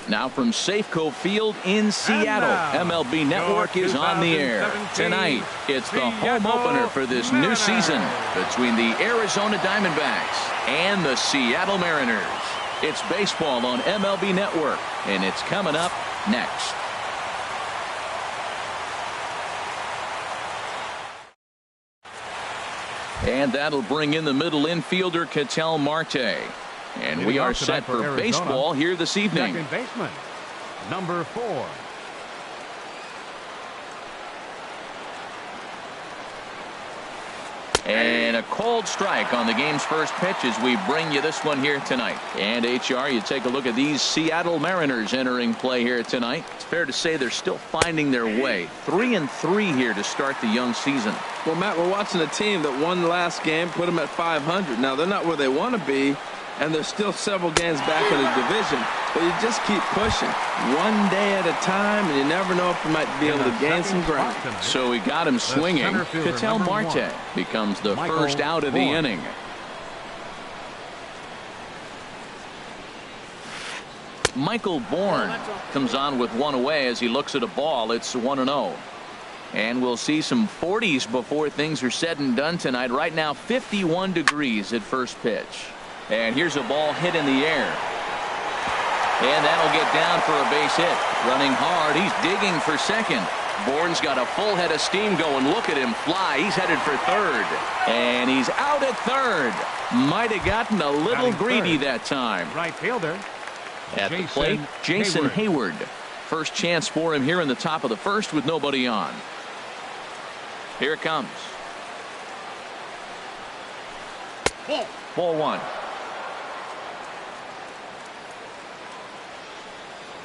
Now from Safeco Field in Seattle, MLB Network is on the air. Tonight, it's the home opener for this new season between the Arizona Diamondbacks and the Seattle Mariners. It's baseball on MLB Network, and it's coming up next. And that'll bring in the middle infielder, Ketel Marte. And we are set for baseball here this evening. Second baseman, number 4. And a cold strike on the game's first pitch as we bring you this one here tonight. And HR, you take a look at these Seattle Mariners entering play here tonight. It's fair to say they're still finding their way. 3-3 here to start the young season. Well, Matt, we're watching a team that won the last game, put them at 500. Now, they're not where they want to be, and they're still several games back in the division. But you just keep pushing one day at a time, and you never know if you might be able to gain some ground. So we got him swinging. Ketel Marte becomes the first out of the inning. Michael Bourne comes on with one away as he looks at a ball. It's 1-0. And we'll see some 40s before things are said and done tonight. Right now, 51 degrees at first pitch. And here's a ball hit in the air. And that'll get down for a base hit. Running hard. He's digging for second. Bourne's got a full head of steam going. Look at him fly. He's headed for third. And he's out at third. Might have gotten a little greedy that time. Right fielder. At the plate, Jason Hayward. First chance for him here in the top of the first with nobody on. Here it comes. Ball 1.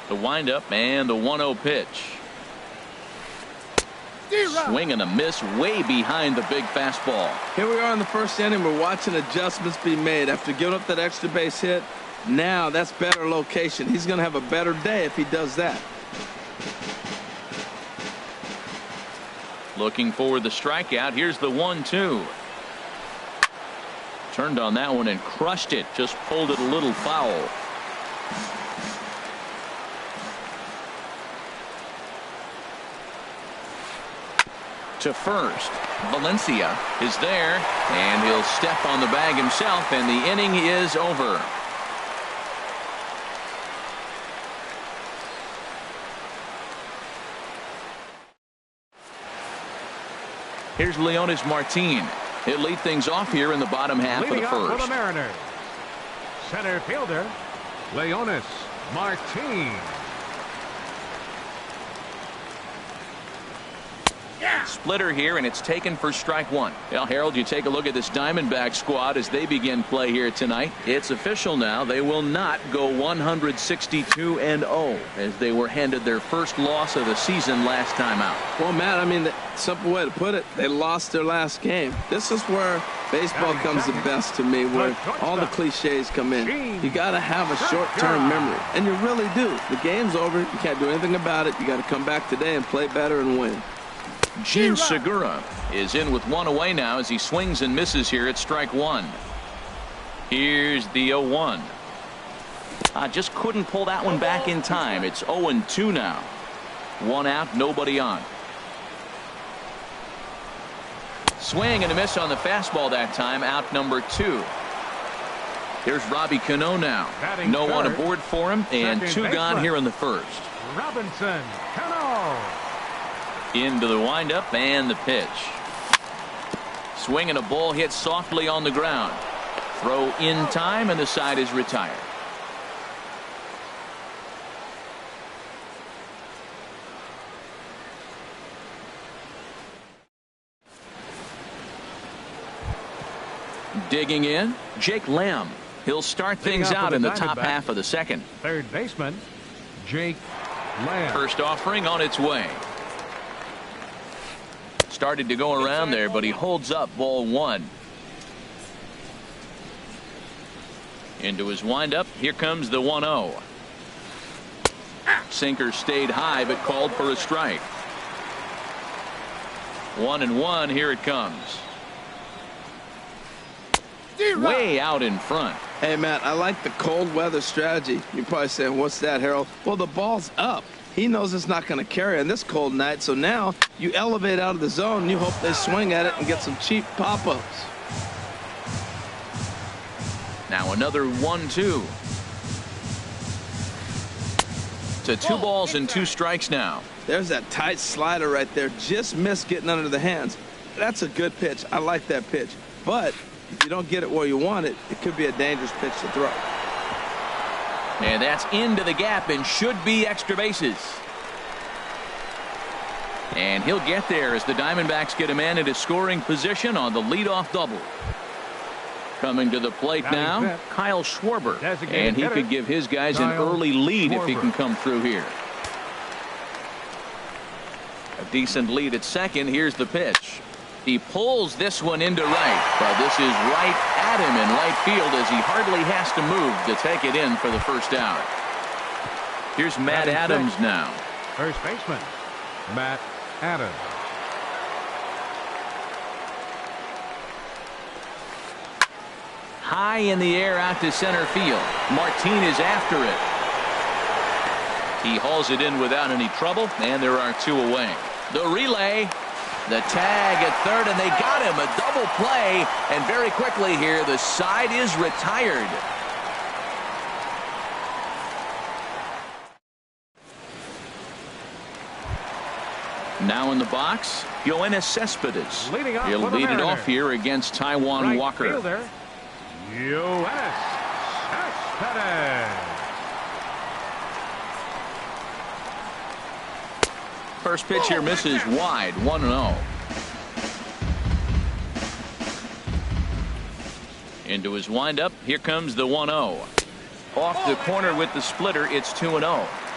The windup and the 1-0 pitch. Swing and a miss way behind the big fastball. Here we are in the first inning. We're watching adjustments be made after giving up that extra base hit. Now that's better location. He's going to have a better day if he does that. Looking for the strikeout. Here's the 1-2. Turned on that one and crushed it. Just pulled it a little foul. To first. Valencia is there, and he'll step on the bag himself, and the inning is over. Here's Leonys Martin. He'll lead things off here in the bottom half of the first. For the Mariners, center fielder Leonys Martin. Splitter here, and it's taken for strike 1. Well, Harold, you take a look at this Diamondback squad as they begin play here tonight. It's official now. They will not go 162-0 as they were handed their first loss of the season last time out. Well, Matt, I mean, the simple way to put it, they lost their last game. This is where baseball comes the best to me, where all the cliches come in. You got to have a short-term memory, and you really do. The game's over. You can't do anything about it. You got to come back today and play better and win. Gene Segura is in with one away now as he swings and misses here at strike 1. Here's the 0-1. Just couldn't pull that one back in time. It's 0-2 now. One out, nobody on. Swing and a miss on the fastball that time. Out number 2. Here's Robbie Cano now. No one aboard for him, and 2 gone here in the first. Robinson Cano. Into the windup and the pitch. Swing and a ball hit softly on the ground. Throw in time, and the side is retired. Digging in, Jake Lamb. He'll start things out in the top half of the second. Third baseman, Jake Lamb. First offering on its way. Started to go around there, but he holds up ball 1. Into his windup. Here comes the 1-0. Sinker stayed high, but called for a strike. 1-1. Here it comes. Way out in front. Hey, Matt, I like the cold weather strategy. You're probably saying, what's that, Harold? Well, the ball's up. He knows it's not going to carry on this cold night, so now you elevate out of the zone and you hope they swing at it and get some cheap pop-ups. Now another 1-2. To 2 balls and 2 strikes now. There's that tight slider right there. Just missed getting under the hands. That's a good pitch. I like that pitch. But if you don't get it where you want it, it could be a dangerous pitch to throw. And that's into the gap and should be extra bases. And he'll get there as the Diamondbacks get a man into scoring position on the leadoff double. Coming to the plate now, Kyle Schwarber. And he could give his guys an early lead if he can come through here. A decent lead at second. Here's the pitch. He pulls this one into right, but this is right at him in right field as he hardly has to move to take it in for the first out. Here's Matt Adams now. First baseman, Matt Adams. High in the air out to center field. Martin is after it. He hauls it in without any trouble, and there are 2 away. The relay. The tag at third, and they got him. A double play, and very quickly here, the side is retired. Now in the box, Yoenis Cespedes. He'll lead it off here against Taijuan Walker. Fielder, Yoenis Cespedes. First pitch here misses wide, 1-0. Into his windup, here comes the 1-0. Off the corner with the splitter, it's 2-0.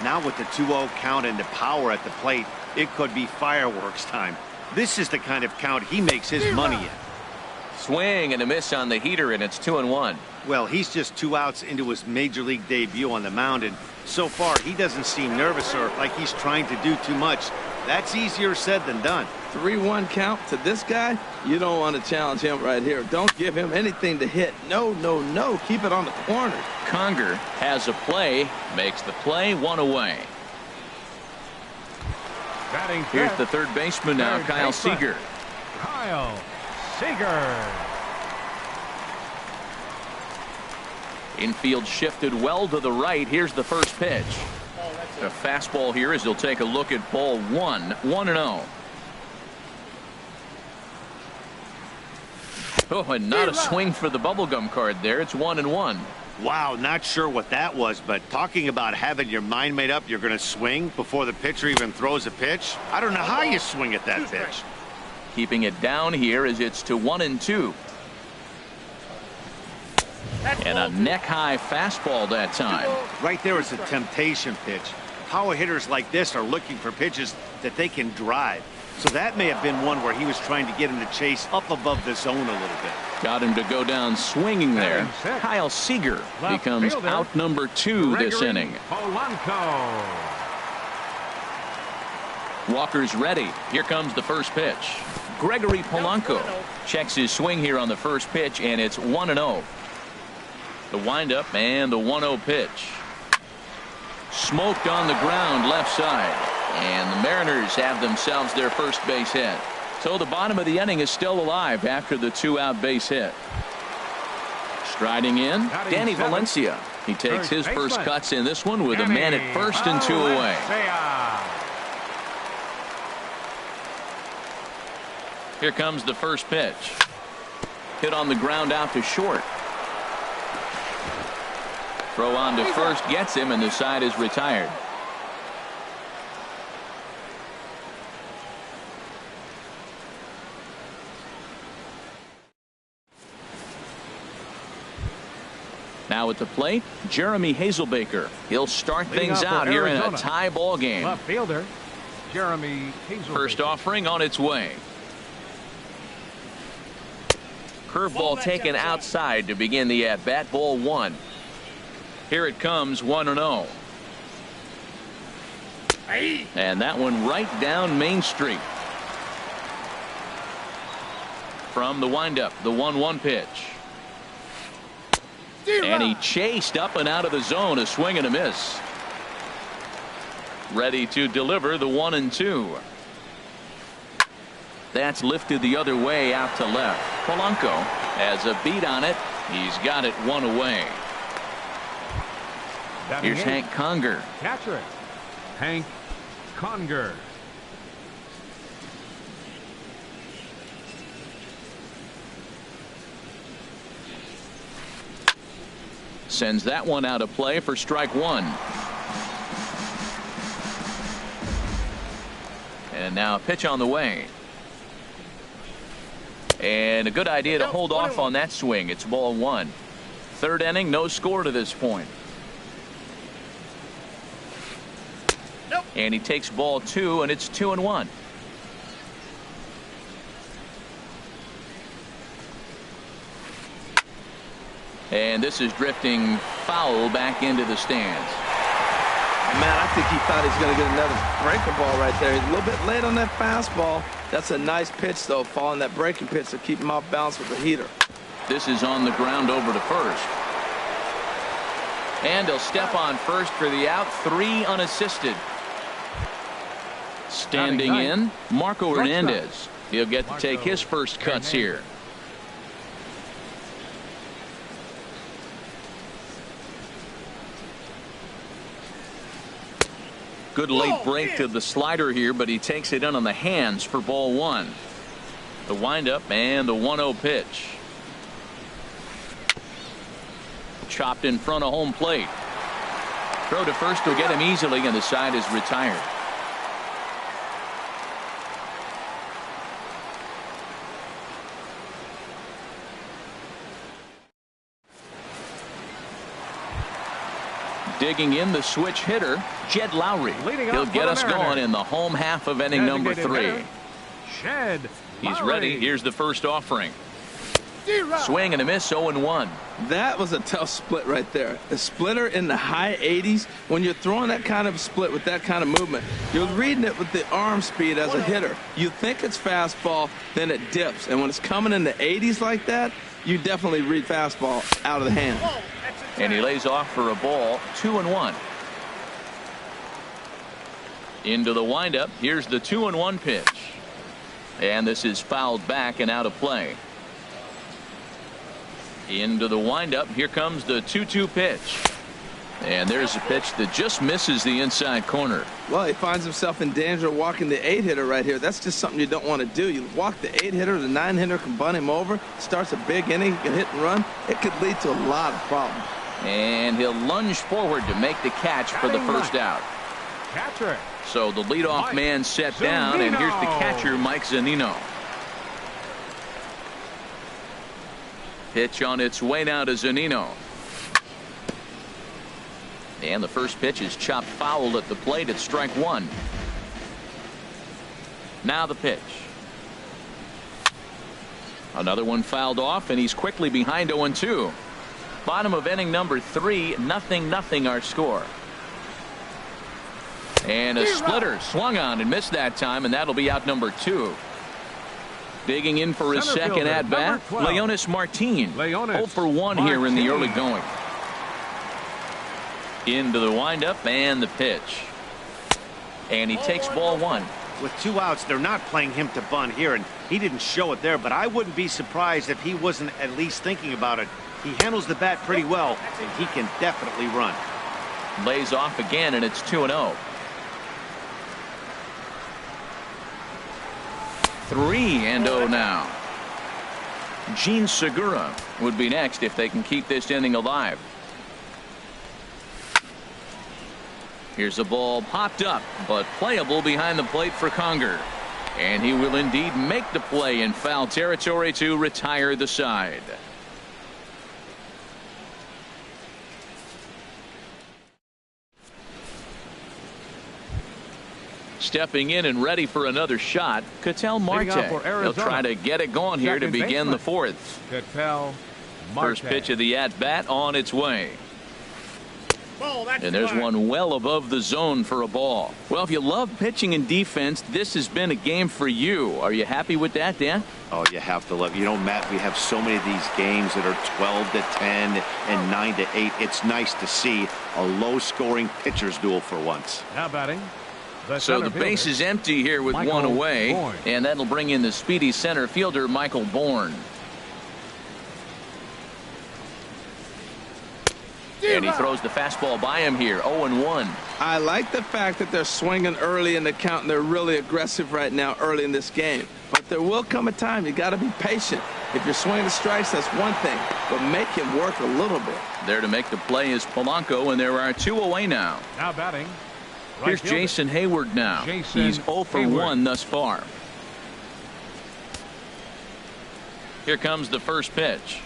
Now with the 2-0 count and the power at the plate, it could be fireworks time. This is the kind of count he makes his money in. Swing and a miss on the heater, and it's 2-1. Well, he's just 2 outs into his major league debut on the mound, and so far he doesn't seem nervous or like he's trying to do too much. That's easier said than done. 3-1 count to this guy. You don't want to challenge him right here. Don't give him anything to hit. No, no, no. Keep it on the corner. Conger has a play, makes the play, 1 away. Here's the third baseman now, Kyle Seager. Kyle Seager. Infield shifted well to the right. Here's the first pitch. A fastball here as he'll take a look at ball 1. 1-0. Oh, and not a swing for the bubblegum card there. It's 1-1. Wow, not sure what that was, but talking about having your mind made up you're going to swing before the pitcher even throws a pitch. I don't know how you swing at that pitch. Keeping it down here as it's to 1-2. And a neck-high fastball that time. Right there is a temptation pitch. Power hitters like this are looking for pitches that they can drive. So that may have been one where he was trying to get him to chase up above the zone a little bit. Got him to go down swinging there. Kyle Seager becomes out number 2 this inning. Walker's ready. Here comes the first pitch. Gregory Polanco checks his swing here on the first pitch, and it's 1-0. The windup and the 1-0 pitch. Smoked on the ground left side. And the Mariners have themselves their first base hit. So the bottom of the inning is still alive after the 2-out base hit. Striding in, Danny Valencia. He takes his first cuts in this one with a man at first and 2 away. Here comes the first pitch. Hit on the ground out to short. Throw on to first gets him, and the side is retired. Now at the plate, Jeremy Hazelbaker. He'll start things out here in a tie ball game. Left fielder, Jeremy Hazelbaker. First offering on its way. Curveball taken outside to begin the at-bat. Ball 1. Here it comes, 1-0. And that one right down Main Street. From the windup, the 1-1 pitch. And he chased up and out of the zone, a swing and a miss. Ready to deliver the 1-2. That's lifted the other way out to left. Polanco has a beat on it. He's got it one away. Here's Hank Conger. Catcher, Hank Conger. Sends that one out of play for strike one. And now a pitch on the way. And a good idea to hold off on that swing. It's ball one. Third inning, no score to this point. And he takes ball two, and it's 2-1. And this is drifting foul back into the stands. Man, I think he thought he was going to get another breaking ball right there. He's a little bit late on that fastball. That's a nice pitch, though, following that breaking pitch to keep him off balance with the heater. This is on the ground over to first. And he'll step on first for the out. 3 unassisted. Standing in, Marco Hernandez. He'll get to take his first cuts here. Good late break to the slider here, but he takes it in on the hands for ball one. The windup and the 1-0 pitch. Chopped in front of home plate. Throw to first will get him easily, and the side is retired. Digging in the switch hitter, Jed Lowry. He'll get us going in the home half of inning number 3. He's ready. Here's the first offering. Swing and a miss, 0-1. That was a tough split right there. A splitter in the high 80s. When you're throwing that kind of split with that kind of movement, you're reading it with the arm speed as a hitter. You think it's fastball, then it dips. And when it's coming in the 80s like that, you definitely read fastball out of the hand. And he lays off for a ball. 2-1. Into the windup. Here's the 2-1 pitch. And this is fouled back and out of play. Into the windup. Here comes the 2-2 pitch. And there's a pitch that just misses the inside corner. Well, he finds himself in danger of walking the 8-hitter right here. That's just something you don't want to do. You walk the 8-hitter, the 9-hitter can bunt him over. Starts a big inning, he can hit and run. It could lead to a lot of problems. And he'll lunge forward to make the catch for the first out. Catcher. So the leadoff man set down, and here's the catcher, Mike Zunino. Pitch on its way now to Zunino. And the first pitch is chopped foul at the plate at strike one. Now the pitch. Another one fouled off, and he's quickly behind 0-2. Bottom of inning number 3, 0-0 our score. And a splitter swung on and missed that time, and that'll be out number 2. Digging in for his second at bat, Leonis Martin. 0 for 1 here in the early going. Into the windup and the pitch. And he takes ball one. With 2 outs, they're not playing him to bunt here, and he didn't show it there, but I wouldn't be surprised if he wasn't at least thinking about it. He handles the bat pretty well, and he can definitely run. Lays off again, and it's 2-0. 3-0 now. Gene Segura would be next if they can keep this inning alive. Here's a ball popped up, but playable behind the plate for Conger. And he will indeed make the play in foul territory to retire the side. Stepping in and ready for another shot, Ketel Marte. He'll try to get it going here to begin the fourth. Ketel Marte. First pitch of the at-bat on its way. And there's one well above the zone for a ball. Well, if you love pitching and defense, this has been a game for you. Are you happy with that, Dan? Oh, you have to love. You know, Matt, we have so many of these games that are 12-10 and 9-8. It's nice to see a low-scoring pitcher's duel for once. Now batting. So the base is empty here with one away, and that'll bring in the speedy center fielder, Michael Bourne. And he throws the fastball by him here, 0-1. I like the fact that they're swinging early in the count, and they're really aggressive right now early in this game. But there will come a time you got to be patient. If you're swinging the strikes, that's one thing, but make him work a little bit. There to make the play is Polanco, and there are two away now. Now batting. Here's Jason Hayward now. He's 0 for 1 thus far. Here comes the first pitch.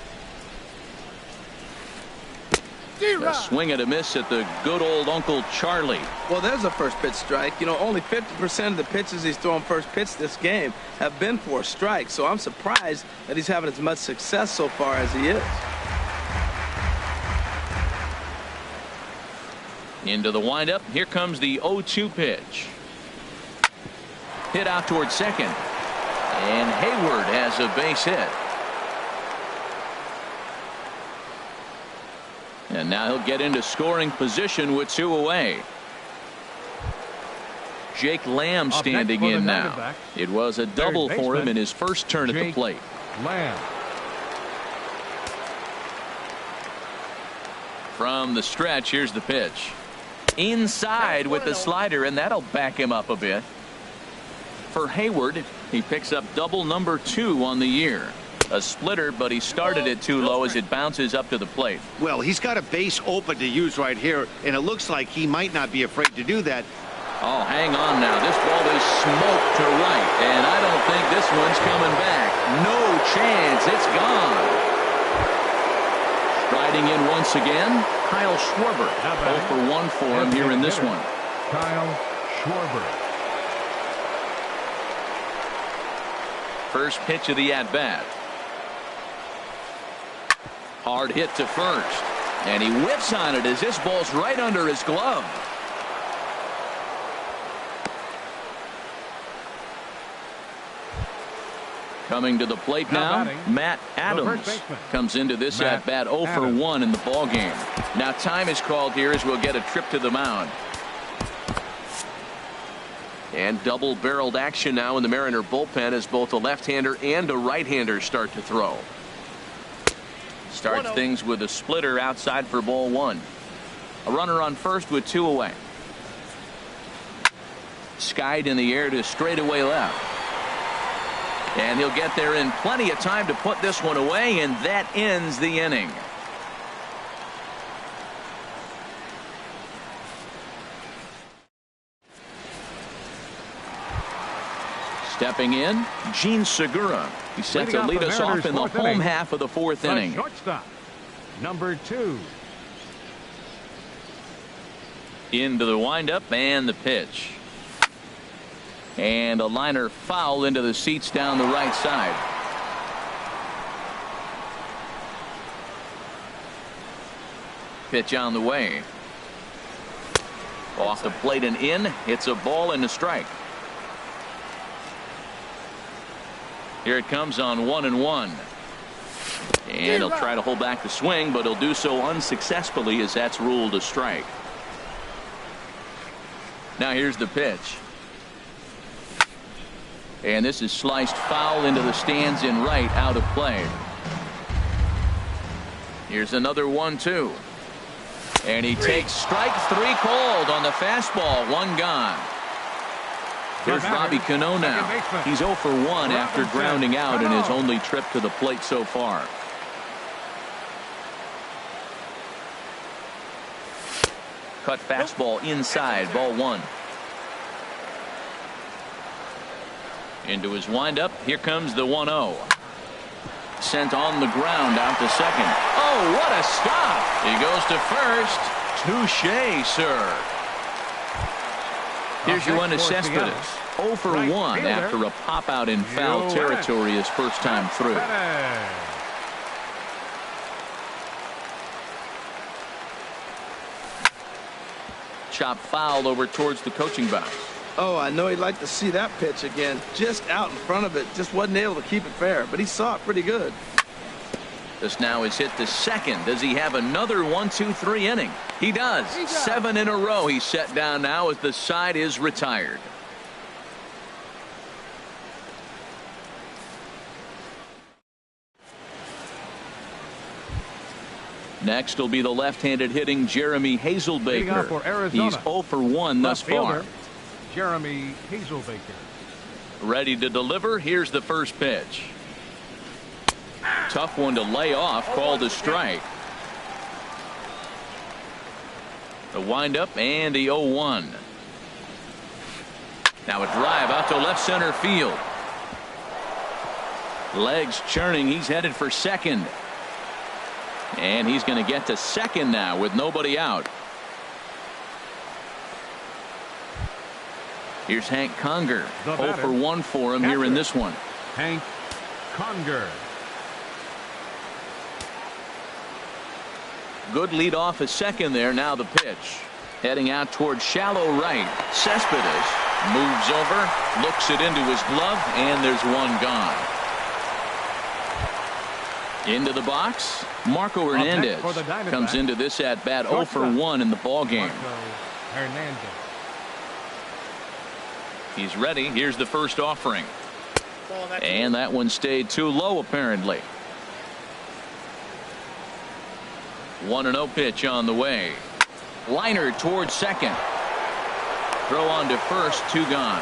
A swing and a miss at the good old Uncle Charlie. Well, there's a first pitch strike. You know, only 50% of the pitches he's throwing first pitch this game have been for a strike. So I'm surprised that he's having as much success so far as he is. Into the windup. Here comes the 0-2 pitch. Hit out towards second. And Hayward has a base hit. And now he'll get into scoring position with two away. Jake Lamb standing in now. It was a double for him in his first turn at the plate. Lamb. From the stretch, here's the pitch. Inside with the slider, and that'll back him up a bit. For Hayward, he picks up double number 2 on the year. A splitter, but he started it too low as it bounces up to the plate. Well, he's got a base open to use right here, and it looks like he might not be afraid to do that. Oh, hang on now. This ball is smoked to right, and I don't think this one's coming back. No chance. It's gone. Striding in once again, Kyle Schwarber. 0 for 1 for him here in this one. Kyle Schwarber. First pitch of the at-bat. Hard hit to first, and he whips on it as this ball's right under his glove. Coming to the plate now, Matt Adams comes into this at-bat 0 for 1 in the ball game. Now time is called here as we'll get a trip to the mound. And double-barreled action now in the Mariner bullpen as both a left-hander and a right-hander start to throw. Starts things with a splitter outside for ball 1. A runner on first with 2 away. Skied in the air to straightaway left. And he'll get there in plenty of time to put this one away, and that ends the inning. Stepping in, Gene Segura. He's set to lead us off in the home half of the 4th inning. Shortstop, number 2. Into the windup and the pitch. And a liner foul into the seats down the right side. Pitch on the way. Off the plate and in. It's a ball and a strike. Here it comes on 1-1. And he'll try to hold back the swing, but he'll do so unsuccessfully as that's ruled a strike. Now here's the pitch. And this is sliced foul into the stands in right, out of play. Here's another 1-2. And he takes strike 3 called on the fastball. 1 gone. Here's Robbie Cano now. He's 0 for 1 after grounding out in his only trip to the plate so far. Cut fastball inside, ball 1. Into his windup. Here comes the 1-0. Sent on the ground out to second. Oh, what a stop. He goes to first. Touché, sir. Here's Yoenis Cespedes. 0 for 1 after a pop out in foul territory his first time through. chop foul over towards the coaching box. Oh, I know he'd like to see that pitch again. Just out in front of it. Just wasn't able to keep it fair, but he saw it pretty good. This now is hit to second. Does he have another 1-2-3 inning? He does. 7 in a row he's set down now as the side is retired. Next will be the left-handed hitting Jeremy Hazelbaker. He's 0 for 1 thus far. Jeremy Hazelbaker. Ready to deliver. Here's the first pitch. Tough one to lay off, called a strike. The windup and the 0-1. Now a drive out to left center field. Legs churning. He's headed for second. And he's going to get to second now with nobody out. Here's Hank Conger. 0 for 1 for him here in this one. Hank Conger. Good lead off at second there. Now the pitch. Heading out towards shallow right. Cespedes moves over, looks it into his glove, and there's one gone. Into the box, Marco Hernandez comes into this at bat 0 for 1 in the ball game. He's ready. Here's the first offering. And that one stayed too low apparently. 1-0 pitch on the way. Liner towards second. Throw on to first, 2 gone.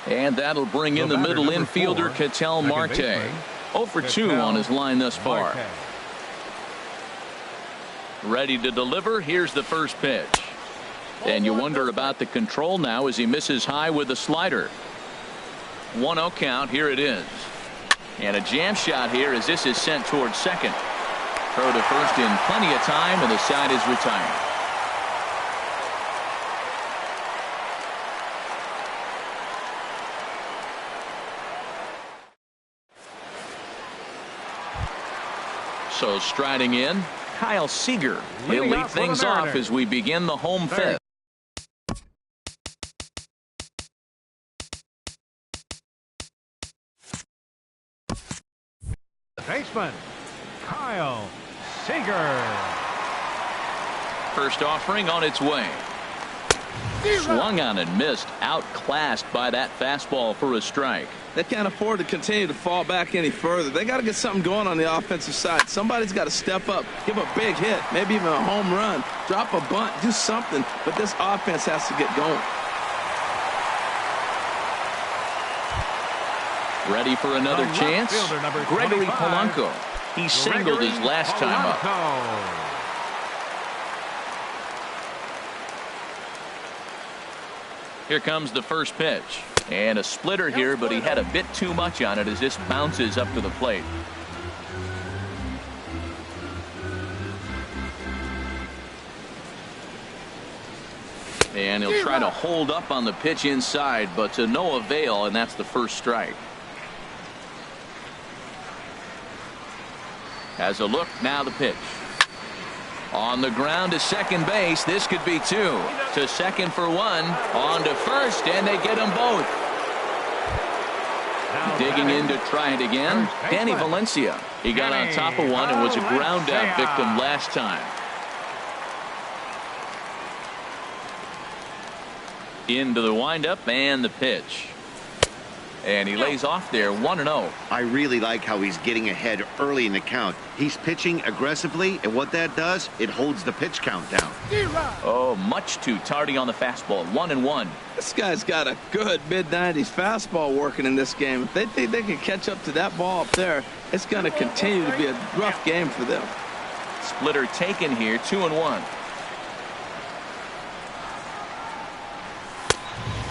And that'll bring in the middle infielder Ketel Marte. 0 for 2 on his line thus far. Ready to deliver. Here's the first pitch. And you wonder about the control now as he misses high with the slider. 1-0 count. Here it is. And a jam shot here as this is sent towards second. Throw to first in plenty of time, and the side is retired. So striding in, Kyle Seager. He'll lead things off as we begin the home fifth. Baseman Kyle Seager. First offering on its way. Swung on and missed. Outclassed by that fastball for a strike. They can't afford to continue to fall back any further. They got to get something going on the offensive side. Somebody's got to step up, give a big hit, maybe even a home run, drop a bunt, do something. But this offense has to get going. Ready for another chance? Gregory Polanco. He singled his last time up. Here comes the first pitch. And a splitter here, but he had a bit too much on it as this bounces up to the plate. And he'll try to hold up on the pitch inside, but to no avail, and that's the first strike. Has a look, now the pitch. On the ground to second base. This could be 2. To second for 1. On to first, and they get them both. Digging in to try it again. Danny Valencia. He got on top of one and was a ground out victim last time. Into the windup and the pitch. And he lays off there 1-0. I really like how he's getting ahead early in the count. He's pitching aggressively, and what that does, it holds the pitch count down. Oh, much too tardy on the fastball. 1-1. This guy's got a good mid-90s fastball working in this game. If they think they can catch up to that ball up there, it's going to continue to be a rough game for them. Splitter taken here, 2-1.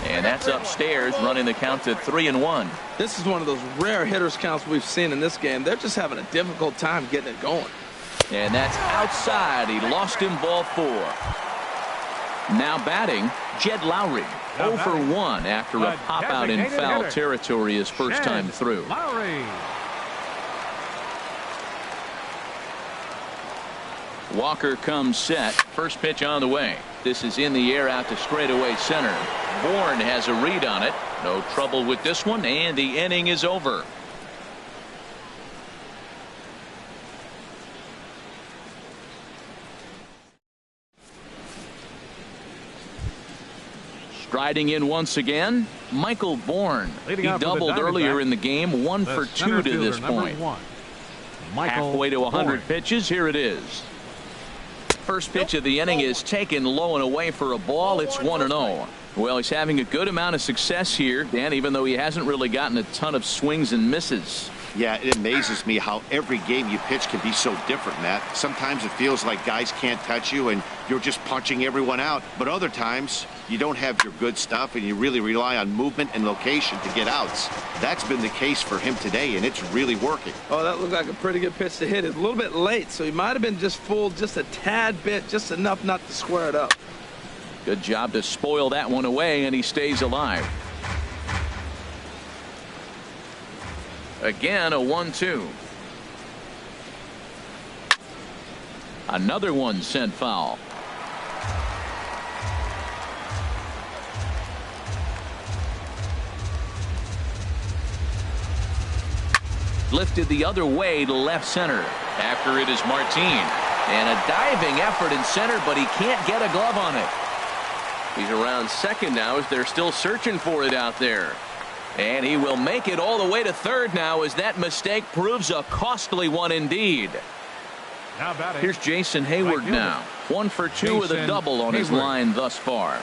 And that's upstairs, running the count to 3-1. This is one of those rare hitters counts we've seen in this game. They're just having a difficult time getting it going. And that's outside. He lost him ball 4. Now batting, Jed Lowry. 0 for 1 after a pop out in foul territory his first time through. Walker comes set. First pitch on the way. This is in the air out to straightaway center. Bourne has a read on it. No trouble with this one, and the inning is over. Striding in once again, Michael Bourne. He doubled earlier in the game, 1 for 2 to this point. Halfway to 100 pitches, here it is. First pitch of the inning is taken low and away for a ball. It's 1-0. Well, he's having a good amount of success here, Dan, even though he hasn't really gotten a ton of swings and misses. Yeah, it amazes me how every game you pitch can be so different, Matt. Sometimes it feels like guys can't touch you and you're just punching everyone out. But other times you don't have your good stuff and you really rely on movement and location to get outs. That's been the case for him today, and it's really working. Oh, that looked like a pretty good pitch to hit. It's a little bit late, so he might have been just fooled just a tad bit, just enough not to square it up. Good job to spoil that one away, and he stays alive. Again, a 1-2. Another one sent foul. Lifted the other way to left center. After it is Martin. And a diving effort in center, but he can't get a glove on it. He's around second now as they're still searching for it out there. And he will make it all the way to third now as that mistake proves a costly one indeed. Here's Jason Hayward now. 1 for 2 with a double on his line thus far.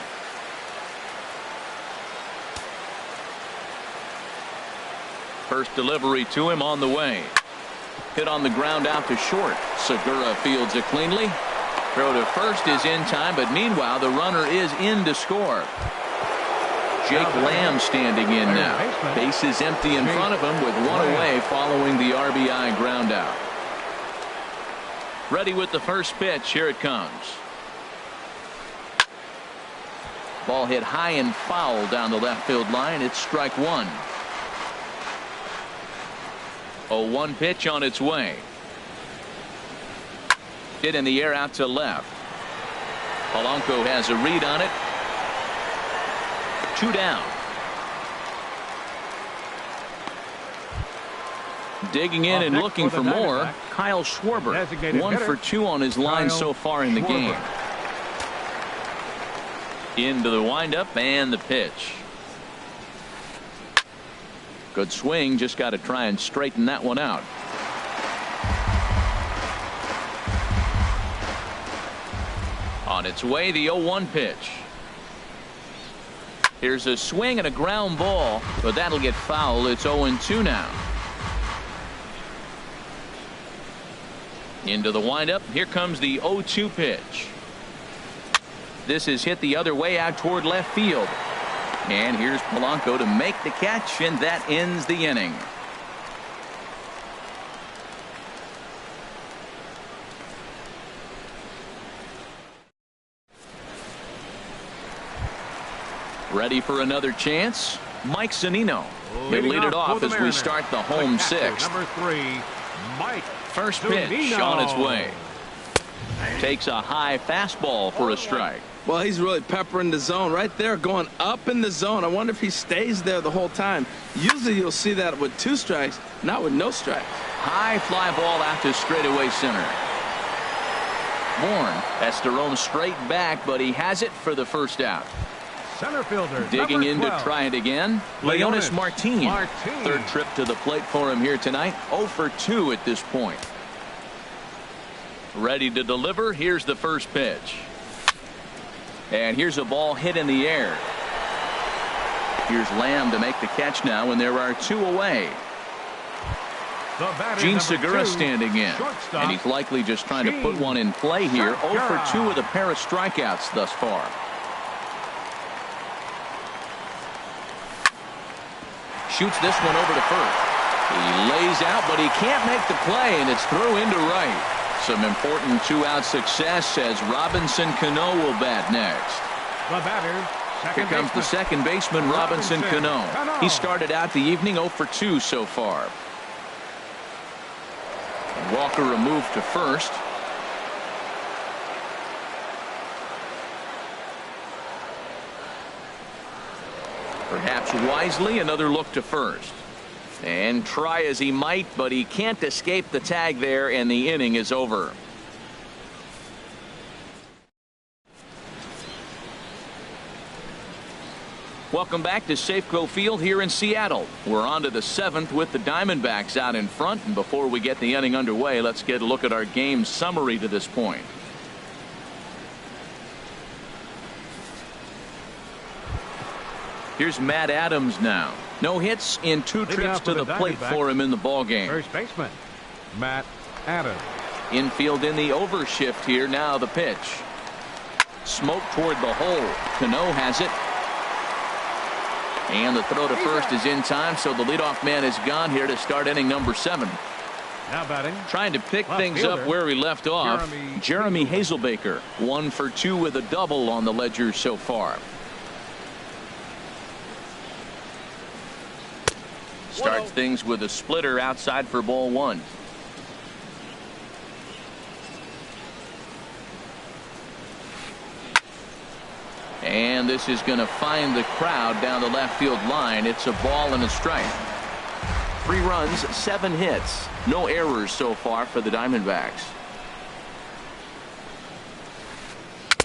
First delivery to him on the way. Hit on the ground out to short. Segura fields it cleanly. Throw to first is in time, but meanwhile the runner is in to score. Jake Lamb standing in now. Base is empty in front of him with one away following the RBI ground out. Ready with the first pitch. Here it comes. Ball hit high and foul down the left field line. It's strike one. 0-1 pitch on its way. Hit in the air out to left. Polanco has a read on it. 2 down. Digging in and looking for more. Kyle Schwarber. 1 for 2 on his line so far in the game. Into the windup and the pitch. Good swing. Just got to try and straighten that one out. On its way, the 0-1 pitch. Here's a swing and a ground ball, but that'll get foul. It's 0-2 now. Into the windup. Here comes the 0-2 pitch. This is hit the other way out toward left field. And here's Polanco to make the catch, and that ends the inning. Ready for another chance? Mike Zunino. He'll lead it off as we start the home sixth. Number 3, Mike. First pitch on its way. Takes a high fastball for a strike. Well, he's really peppering the zone right there, going up in the zone. I wonder if he stays there the whole time. Usually you'll see that with 2 strikes, not with no strikes. High fly ball out to straightaway center. Bourne has to roam straight back, but he has it for the first out. Center fielder. Digging in to 12. try it again. Leonis Martin. Third trip to the plate for him here tonight. 0 for 2 at this point. Ready to deliver. Here's the first pitch. And here's a ball hit in the air. Here's Lamb to make the catch now, and there are 2 away. Gene Segura standing in. And he's likely just trying to put one in play here. 0 for 2 with a pair of strikeouts thus far. Shoots this one over to first. He lays out, but he can't make the play, and it's through into right. Some important 2-out success as Robinson Cano will bat next. The batter, Here comes the second baseman, Robinson Cano. He started out the evening 0 for 2 so far. Walker a move to first. Perhaps wisely, another look to first. And try as he might, but he can't escape the tag there, and the inning is over. Welcome back to Safeco Field here in Seattle. We're on to the 7th with the Diamondbacks out in front. And before we get the inning underway, let's get a look at our game summary to this point. Here's Matt Adams now. No hits in 2 trips to the plate for him in the ballgame. First baseman, Matt Adams. Infield in the overshift here. Now the pitch. Smoke toward the hole. Cano has it. And the throw to first is in time, so the leadoff man is gone here to start inning number 7. Now batting. Trying to pick things up where he left off. Jeremy Hazelbaker, 1 for 2 with a double on the ledger so far. Starts things with a splitter outside for ball 1. And this is going to find the crowd down the left field line. It's a ball and a strike. 3 runs, 7 hits. No errors so far for the Diamondbacks.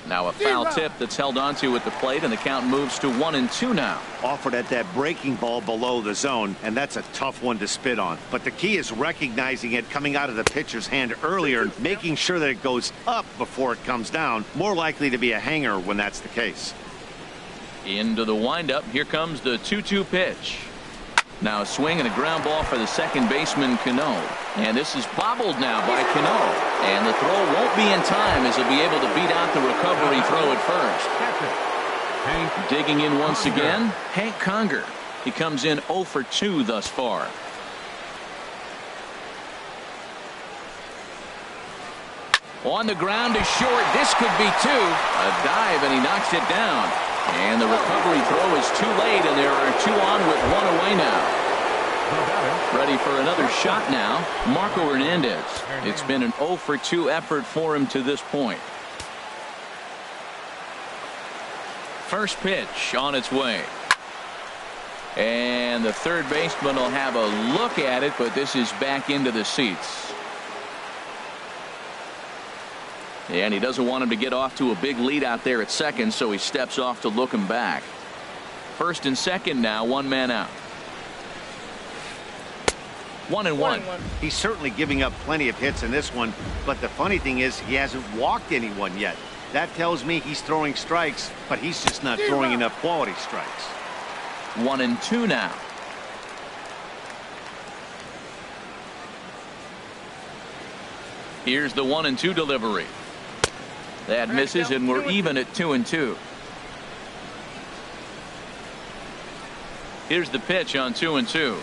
Now a foul tip that's held onto at the plate, and the count moves to 1-2 now. Offered at that breaking ball below the zone, and that's a tough one to spit on. But the key is recognizing it coming out of the pitcher's hand earlier and making sure that it goes up before it comes down. More likely to be a hanger when that's the case. Into the windup. Here comes the 2-2 pitch. Now a swing and a ground ball for the second baseman, Cano. And this is bobbled now by Cano. And the throw won't be in time as he'll be able to beat out the recovery throw at first. Digging in once again, Hank Conger. He comes in 0 for 2 thus far. On the ground is short. This could be 2. A dive, and he knocks it down. And the recovery throw is too late, and there are 2 on with 1 away now. Ready for another shot now, Marco Hernandez. It's been an 0 for 2 effort for him to this point. First pitch on its way. And the third baseman will have a look at it, but this is back into the seats. And he doesn't want him to get off to a big lead out there at second, so he steps off to look him back. First and second now, 1 man out. 1-1. He's certainly giving up plenty of hits in this one, but the funny thing is he hasn't walked anyone yet. That tells me he's throwing strikes, but he's just not throwing enough quality strikes. 1-2 now. Here's the 1-2 delivery. That misses, and we're even at 2-2. Here's the pitch on 2-2.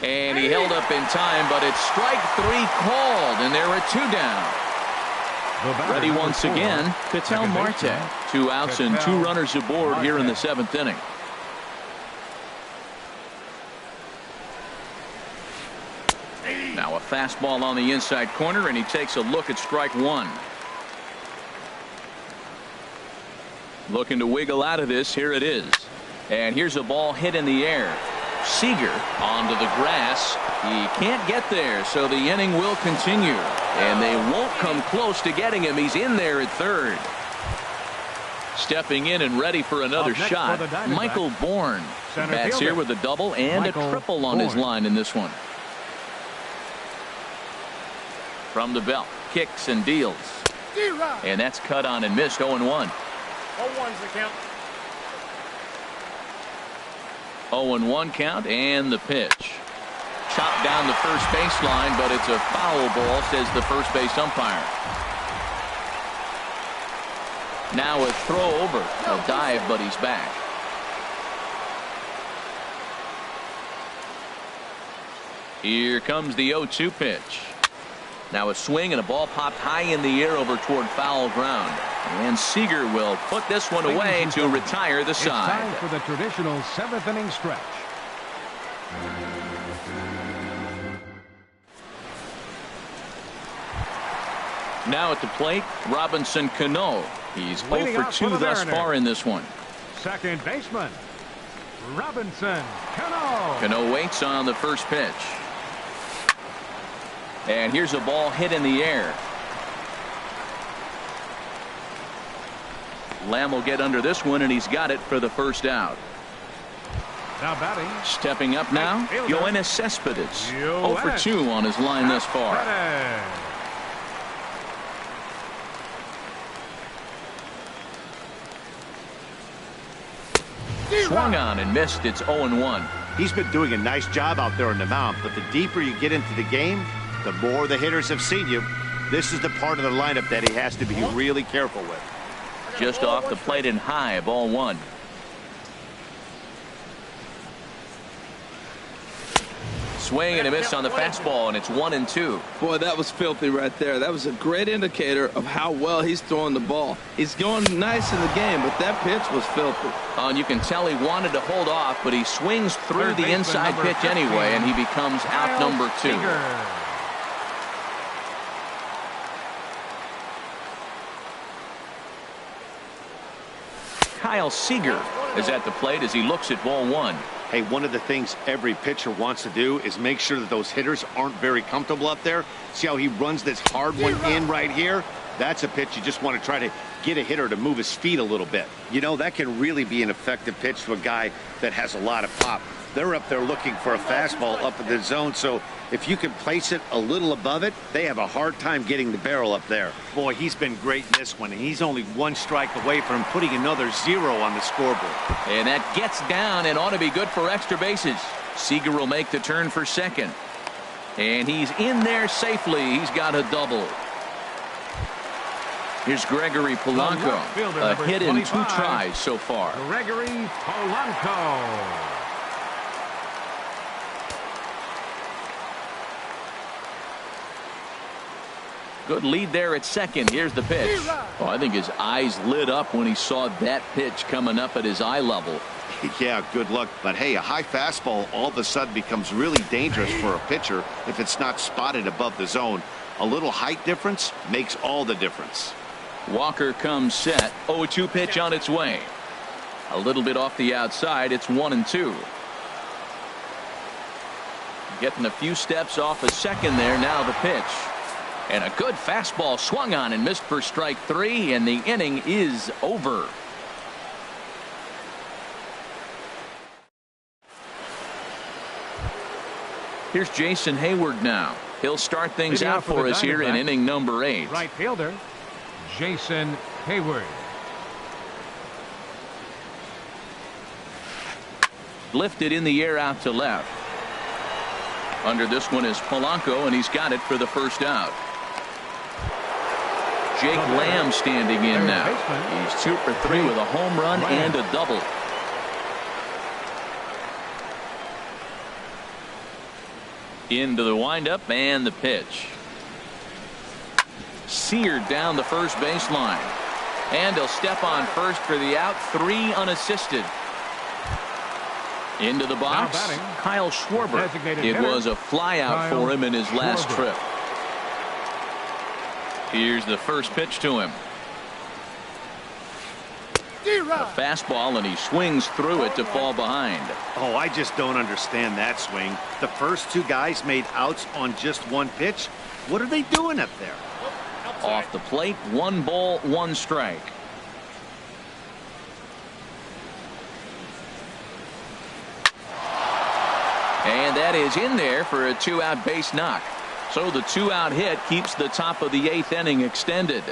And he held up in time, but it's strike 3 called, and there are 2 down. Ready once again, Ketel Marte. 2 outs and 2 runners aboard here in the 7th inning. Now a fastball on the inside corner, and he takes a look at strike 1. Looking to wiggle out of this. Here it is. And here's a ball hit in the air. Seager onto the grass. He can't get there, so the inning will continue. And they won't come close to getting him. He's in there at third. Stepping in and ready for another shot, Michael Bourne. Bats here with a double and a triple on his line in this one. From the belt, kicks and deals. And that's cut on and missed. 0-1. 0-1's the count. 0-1 count, and the pitch. Chopped down the first baseline, but it's a foul ball, says the first base umpire. Now a throw over. A dive, but he's back. Here comes the 0-2 pitch. Now a swing, and a ball popped high in the air over toward foul ground. And Seager will put this one away to retire the side. It's time for the traditional 7th inning stretch. Now at the plate, Robinson Cano. He's 0 for 2 thus far in this one. Second baseman, Robinson Cano. Cano waits on the first pitch. And here's a ball hit in the air. Lamb will get under this one, and he's got it for the first out. Now batting. Stepping up now, Yoenis Cespedes. 0 for 2 on his line thus far. Swung on and missed. It's 0-1. He's been doing a nice job out there on the mound, but the deeper you get into the game, the more the hitters have seen you. This is the part of the lineup that he has to be really careful with. Just off the plate and high, ball 1. Swing and a miss on the fastball, and it's 1-2. Boy, that was filthy right there. That was a great indicator of how well he's throwing the ball. He's going nice in the game, but that pitch was filthy. And you can tell he wanted to hold off, but he swings through the inside pitch anyway, and he becomes out number 2. Kyle Seager is at the plate as he looks at ball 1. Hey, one of the things every pitcher wants to do is make sure that those hitters aren't very comfortable up there. See how he runs this hard one in right here? That's a pitch you just want to try to get a hitter to move his feet a little bit. You know, that can really be an effective pitch to a guy that has a lot of pop. They're up there looking for a fastball up in the zone, so if you can place it a little above it, they have a hard time getting the barrel up there. Boy, he's been great in this one, and he's only 1 strike away from putting another 0 on the scoreboard. And that gets down and ought to be good for extra bases. Seager will make the turn for second. And he's in there safely. He's got a double. Here's Gregory Polanco. A hit in 2 tries so far. Gregory Polanco. Good lead there at second. Here's the pitch. Oh, I think his eyes lit up when he saw that pitch coming up at his eye level. Yeah, good luck. But hey, a high fastball all of a sudden becomes really dangerous for a pitcher if it's not spotted above the zone. A little height difference makes all the difference. Walker comes set. 0-2 pitch on its way. A little bit off the outside. It's 1-2. Getting a few steps off a second there. Now the pitch. And a good fastball swung on and missed for strike 3, and the inning is over. Here's Jason Hayward now. He'll start things out for us here in inning number 8. Right fielder, Jason Hayward. Lifted in the air out to left. Under this one is Polanco, and he's got it for the first out. Jake Lamb standing in now. He's 2 for 3 with a home run and a double. Into the windup and the pitch. Seared down the first baseline. And he'll step on first for the out. 3 unassisted. Into the box, Kyle Schwarber. It was a flyout for him in his last trip. Here's the first pitch to him. A fastball, and he swings through it to fall behind. Oh, I just don't understand that swing. The first 2 guys made outs on just 1 pitch. What are they doing up there? Off the plate, 1 ball, 1 strike. And that is in there for a 2-out base knock. So the 2-out hit keeps the top of the 8th inning extended.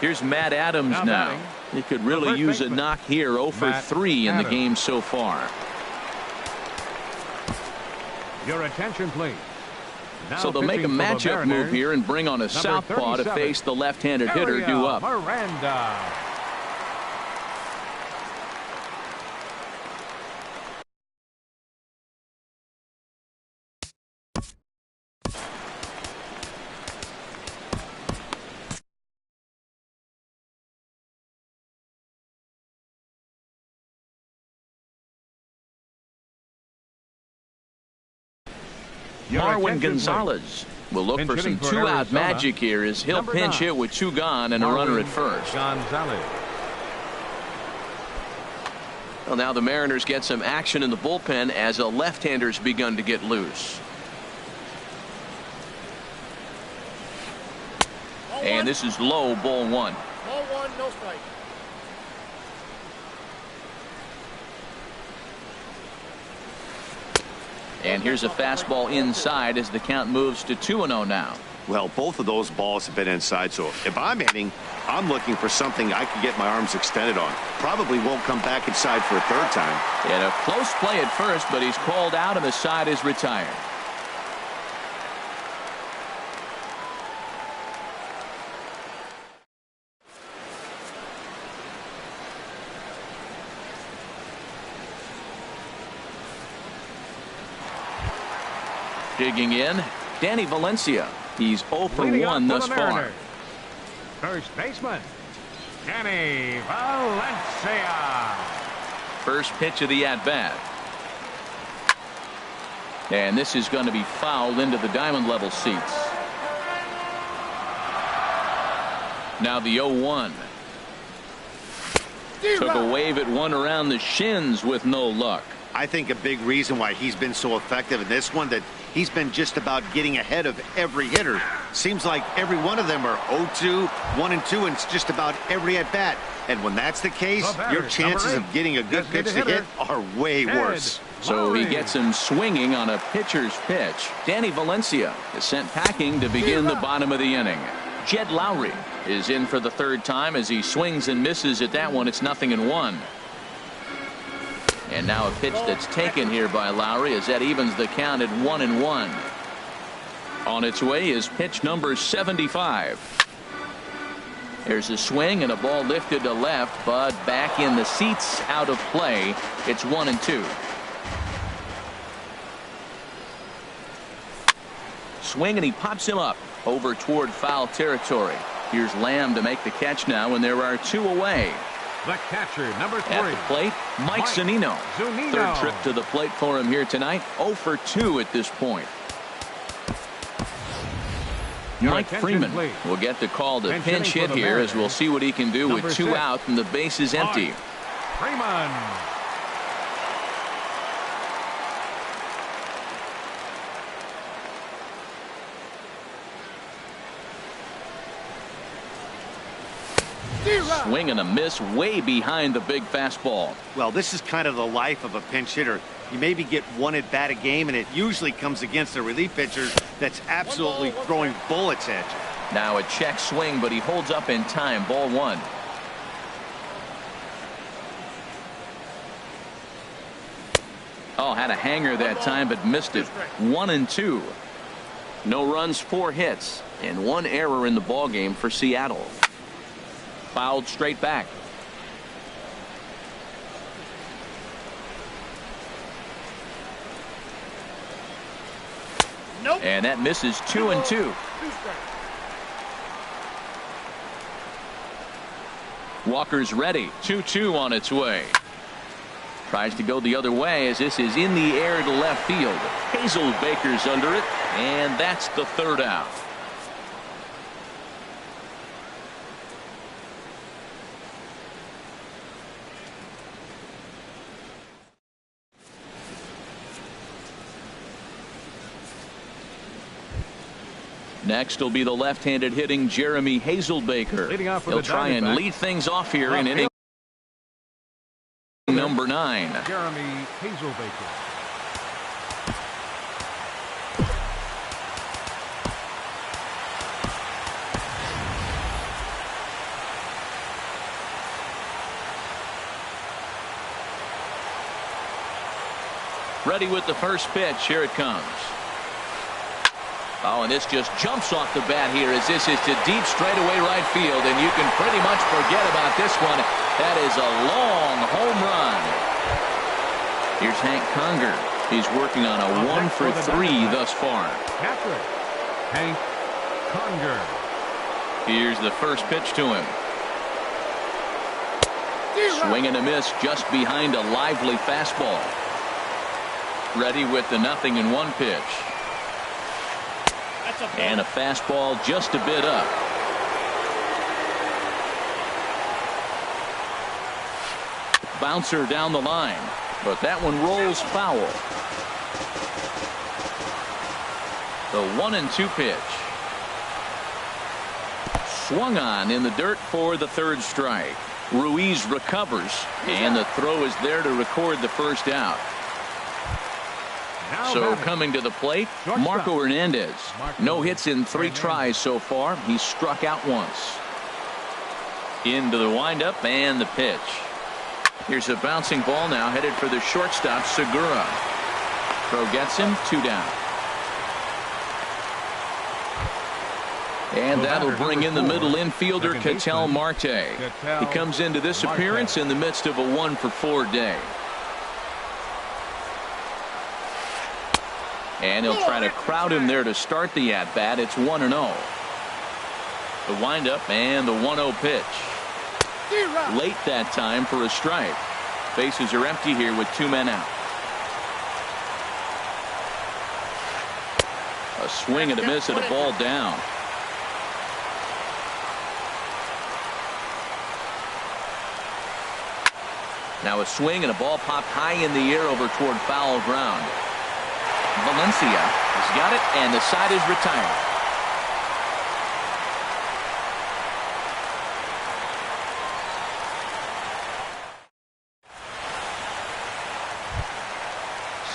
Here's Matt Adams now. He could really use a knock here. 0 for 3 in the game so far. Your attention, please. So they'll make a matchup move here and bring on a southpaw to face the left-handed hitter due up. Miranda. Marwin Gonzalez will look for some 2-out magic here as he'll pinch hit with 2 gone and a runner at first. Gonzalez. Well, now the Mariners get some action in the bullpen as a left-hander's begun to get loose. And this is low, ball one. Ball one, no strike. And here's a fastball inside as the count moves to 2-0 now. Well, both of those balls have been inside, so if I'm hitting, I'm looking for something I can get my arms extended on. Probably won't come back inside for a third time. And a close play at first, but he's called out and the side is retired. Digging in, Danny Valencia. He's 0 for 1 thus far. First baseman, Danny Valencia. First pitch of the at-bat. And this is going to be fouled into the diamond level seats. Now the 0-1. Took a wave at one around the shins with no luck. I think a big reason why he's been so effective in this one, that he's been just about getting ahead of every hitter. Seems like every one of them are 0-2, 1-2, and it's just about every at bat. And when that's the case, your chances of getting a good pitch to hit are way worse. So he gets him swinging on a pitcher's pitch. Danny Valencia is sent packing to begin the bottom of the inning. Jed Lowry is in for the third time as he swings and misses at that one. It's 0-1. And now a pitch that's taken here by Lowry as that evens the count at 1-1. On its way is pitch number 75. There's a swing and a ball lifted to left, but back in the seats, out of play. It's 1-2. Swing and he pops him up over toward foul territory. Here's Lamb to make the catch now, and there are two away. The catcher, number 3. At the plate, Mike Zunino. Third trip to the plate for him here tonight. 0 for 2 at this point. Mike Freeman will get the call to pinch hit here as we'll see what he can do with 2 out and the base is empty. Freeman. Swing and a miss way behind the big fastball. Well, this is kind of the life of a pinch hitter. You maybe get one at bat a game, and it usually comes against a relief pitcher that's absolutely throwing bullets at you. Now a check swing, but he holds up in time. Ball one. Oh, had a hanger that time, but missed it. 1-2. No runs, 4 hits, and 1 error in the ball game for Seattle. Fouled straight back. Nope. And that misses 2-2. Walker's ready. 2-2 on its way. Tries to go the other way as this is in the air to left field. Hazelbaker's under it, and that's the third out. Next will be the left-handed hitting Jeremy Hazelbaker. He'll try and lead things off here in inning number 9. Jeremy Hazelbaker. Ready with the first pitch. Here it comes. Oh, and this just jumps off the bat here as this is to deep straightaway right field, and you can pretty much forget about this one. That is a long home run. Here's Hank Conger. He's working on a 1 for 3 thus far. Catcher, Hank Conger. Here's the first pitch to him. Swing and a miss just behind a lively fastball. Ready with the 0-1 pitch. And a fastball just a bit up. bouncer down the line, but that one rolls foul. The 1-2 pitch. Swung on in the dirt for the third strike. Ruiz recovers, and the throw is there to record the first out. So coming to the plate, Marco Hernandez. No hits in 3 tries so far. He's struck out once. Into the windup and the pitch. Here's a bouncing ball now headed for the shortstop, Segura. Throw gets him, 2 down. And that'll bring in the middle infielder, Ketel Marte. He comes into this appearance in the midst of a 1-for-4 day. And he'll try to crowd him there to start the at-bat. It's 1-0. The windup and the 1-0 pitch. Late that time for a strike. Bases are empty here with 2 men out. A swing and a miss and a ball down. Now a swing and a ball popped high in the air over toward foul ground. Valencia has got it, and the side is retired.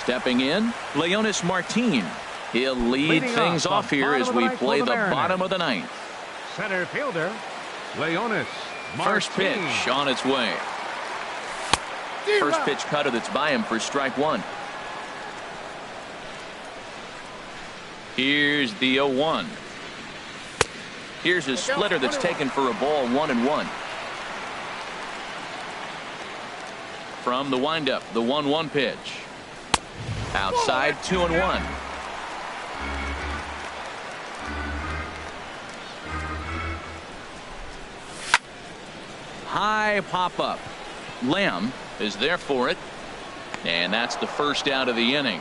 Stepping in, Leonis Martin. He'll lead things off here as we play the bottom of the 9th. Center fielder, Leonis Martin. First pitch on its way. First pitch cutter that's by him for strike 1. Here's the 0-1. Here's a splitter that's taken for a ball, 1-1. From the windup, the 1-1 pitch. Outside, 2-1. High pop up. Lamb is there for it, and that's the first out of the inning.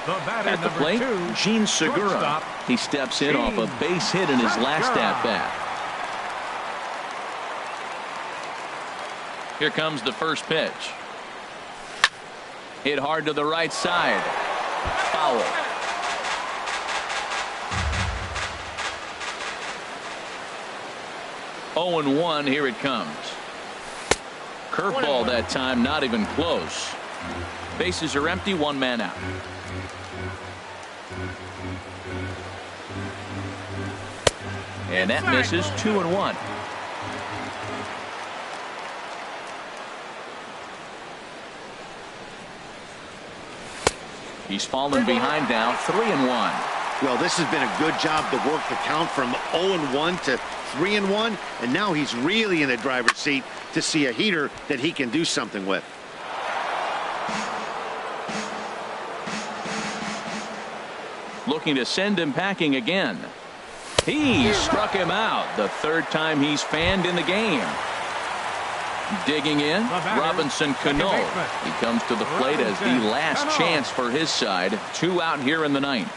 At the plate, Gene Segura. He steps in off a base hit in his last at bat. Here comes the first pitch. Hit hard to the right side. Foul. Oh, 0-1. Here it comes. Curveball that time, not even close. Bases are empty, 1 man out. And that misses, 2-1. He's fallen behind now, 3-1. Well, this has been a good job to work the count from 0-1 to 3-1, and now he's really in the driver's seat to see a heater that he can do something with. Looking to send him packing again. He struck him out, the 3rd time he's fanned in the game. Digging in, Robinson Cano. He comes to the plate as the last chance for his side. 2 out here in the 9th.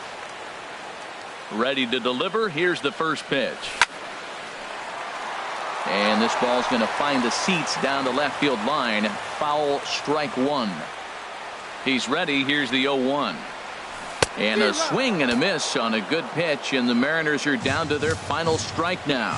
Ready to deliver. Here's the first pitch. And this ball's going to find the seats down the left field line. Foul, strike 1. He's ready. Here's the 0-1. And a swing and a miss on a good pitch, and the Mariners are down to their final strike now.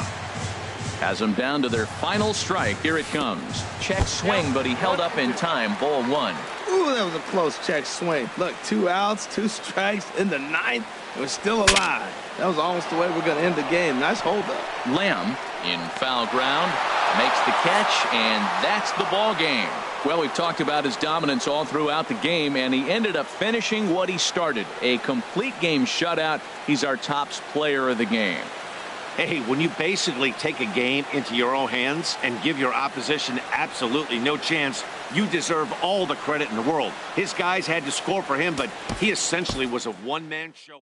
Has them down to their final strike. Here it comes. Check swing, but he held up in time. Ball 1. Ooh, that was a close check swing. Look, 2 outs, 2 strikes in the 9th. We're still alive. That was almost the way we're going to end the game. Nice holdup. Lamb in foul ground makes the catch, and that's the ball game. Well, we've talked about his dominance all throughout the game, and he ended up finishing what he started. A complete game shutout. He's our top player of the game. Hey, when you basically take a game into your own hands and give your opposition absolutely no chance, you deserve all the credit in the world. His guys had to score for him, but he essentially was a one-man show.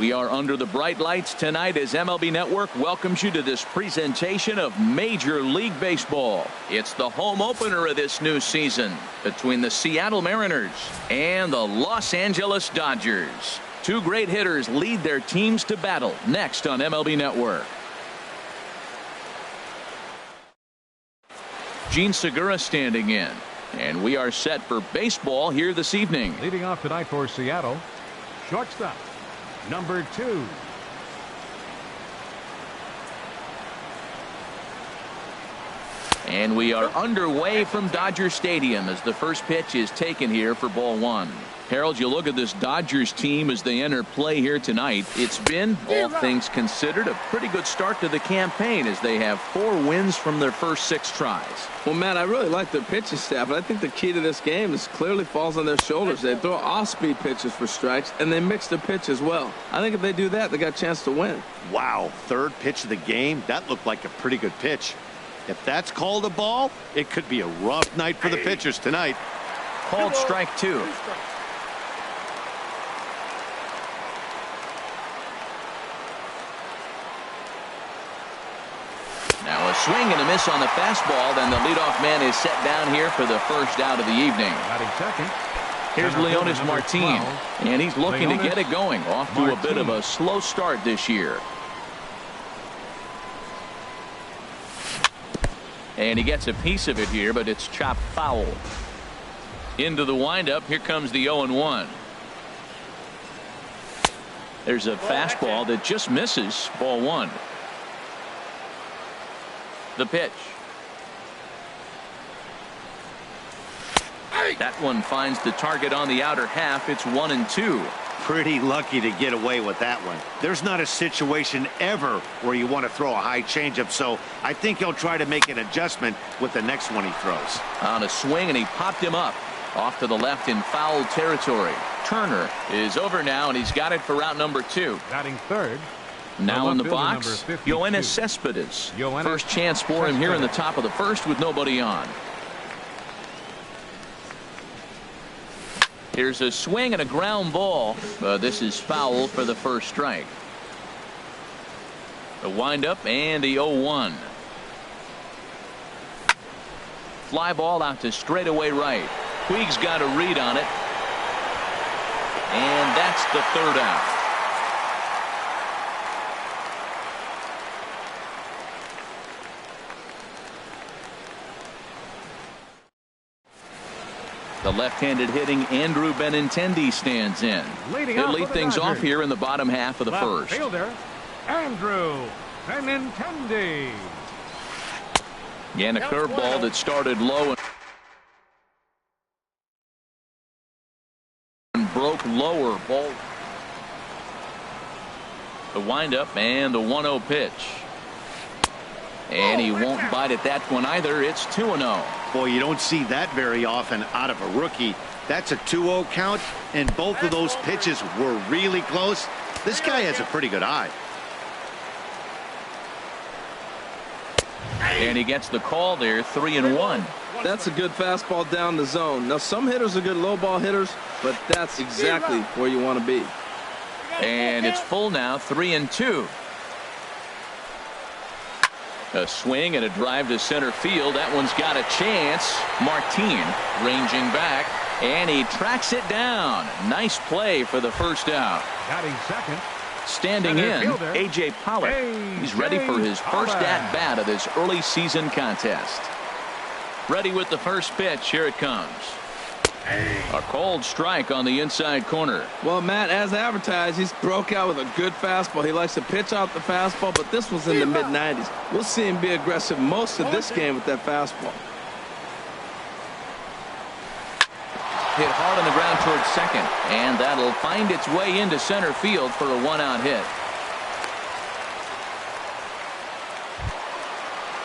We are under the bright lights tonight as MLB Network welcomes you to this presentation of Major League Baseball. It's the home opener of this new season between the Seattle Mariners and the Los Angeles Dodgers. Two great hitters lead their teams to battle next on MLB Network. Gene Segura standing in, and we are set for baseball here this evening. Leading off tonight for Seattle, shortstop, number 2. And we are underway from Dodger Stadium as the first pitch is taken here for ball 1. Harold, you look at this Dodgers team as they enter play here tonight. It's been, all things considered, a pretty good start to the campaign as they have 4 wins from their first 6 tries. Well, Matt, I really like their pitching staff, but I think the key to this game is clearly falls on their shoulders. They throw off-speed pitches for strikes, and they mix the pitch as well. I think if they do that, they got a chance to win. Wow, third pitch of the game. That looked like a pretty good pitch. If that's called a ball, it could be a rough night for the pitchers tonight. Called strike 2. Now a swing and a miss on the fastball. Then the leadoff man is set down here for the first out of the evening. Batting second. Here's Leonis Martin, 12. and he's looking to get it going. Off to a bit of Martin. a slow start this year. And he gets a piece of it here, but it's chopped foul. Into the windup. Here comes the 0-1. There's a fastball that just misses. Ball 1. The pitch. That one finds the target on the outer half. It's 1-2. pretty lucky to get away with that one. There's not a situation ever where you want to throw a high changeup, so I think he'll try to make an adjustment with the next one he throws. On a swing, and he popped him up. Off to the left in foul territory. Turner is over now, and he's got it for route number 2. Batting third. Now in the box, Number 52. Yoenis Cespedes. Yoenis First chance for him here in the Cespedes. top of the first with nobody on. Here's a swing and a ground ball. This is foul for the first strike. The windup and the 0-1. Fly ball out to straightaway right. Puig's got a read on it. And that's the third out. The left-handed hitting Andrew Benintendi stands in. He'll lead things off here in the bottom half of the first. Fielder, Andrew Benintendi. And a curveball that started low and broke lower. Ball. The windup and the 1-0 pitch. And he won't bite at that one either. It's 2-0. Boy, you don't see that very often out of a rookie. That's a 2-0 count, and both of those pitches were really close. This guy has a pretty good eye. And he gets the call there, 3-1. That's a good fastball down the zone. Now, some hitters are good low ball hitters, but that's exactly where you want to be. And it's full now, 3-2. A swing and a drive to center field. That one's got a chance. Martin ranging back, and he tracks it down. Nice play for the first out. Batting second. Standing in, A.J. Pollock. He's ready for his first at-bat of this early season contest. Ready with the first pitch. Here it comes. A cold strike on the inside corner. Well, Matt, as advertised, he's broke out with a good fastball. He likes to pitch out the fastball, but this was in the mid-90s. We'll see him be aggressive most of this game with that fastball. Hit hard on the ground towards second, and that'll find its way into center field for a one-out hit.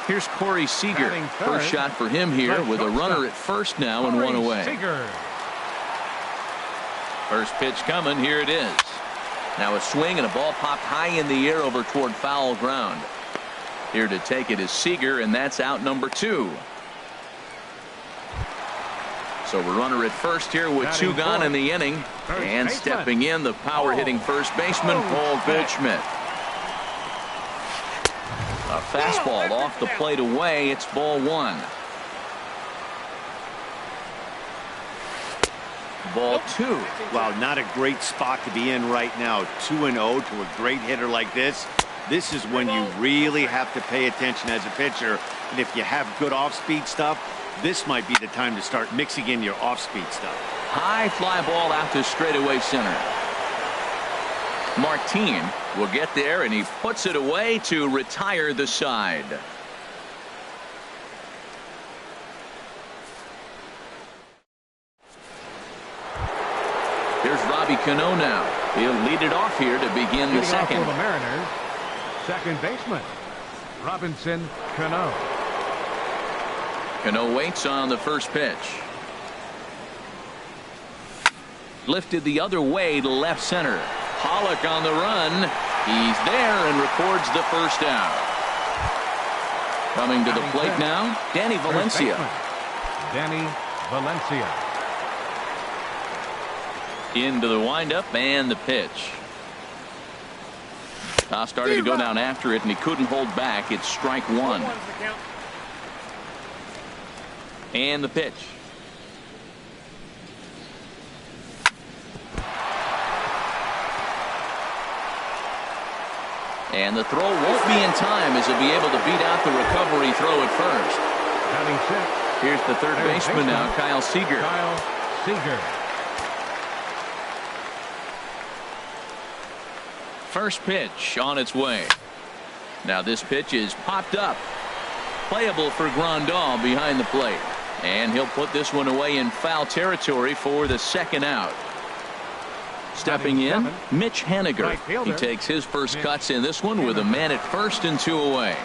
Here's Corey Seager. First shot for him here with a runner at first now and one away. First pitch coming. Here it is. Now a swing and a ball popped high in the air over toward foul ground. Here to take it is Seager, and that's out number 2. So we're runner at first here with 2 gone in the inning. And stepping in, the power hitting first baseman, Paul Goldschmidt. A fastball off the plate away. It's ball 1. Ball 2. Wow, not a great spot to be in right now. 2-0 to a great hitter like this. This is when you really have to pay attention as a pitcher. And if you have good off-speed stuff, this might be the time to start mixing in your off-speed stuff. High fly ball out to straightaway center. Martin will get there, and he puts it away to retire the side. Here's Robbie Cano now. He'll lead it off here to begin the second. For the Mariners, second baseman Robinson Cano. Cano waits on the first pitch. Lifted the other way to left center. Pollock on the run. He's there and records the first out. Coming to the plate now, Danny Valencia. Danny Valencia. Into the windup and the pitch. Started to go down after it, and he couldn't hold back. It's strike 1. And the pitch. And the throw won't be in time, as he'll be able to beat out the recovery throw at first. Here's the third baseman now, Kyle Seager. Kyle Seager. First pitch on its way. Now this pitch is popped up. Playable for Grandal behind the plate. And he'll put this one away in foul territory for the second out. Stepping in, 7, Mitch Haniger. right fielder, He takes his first Mitch cuts in this one with a man at first and 2 away.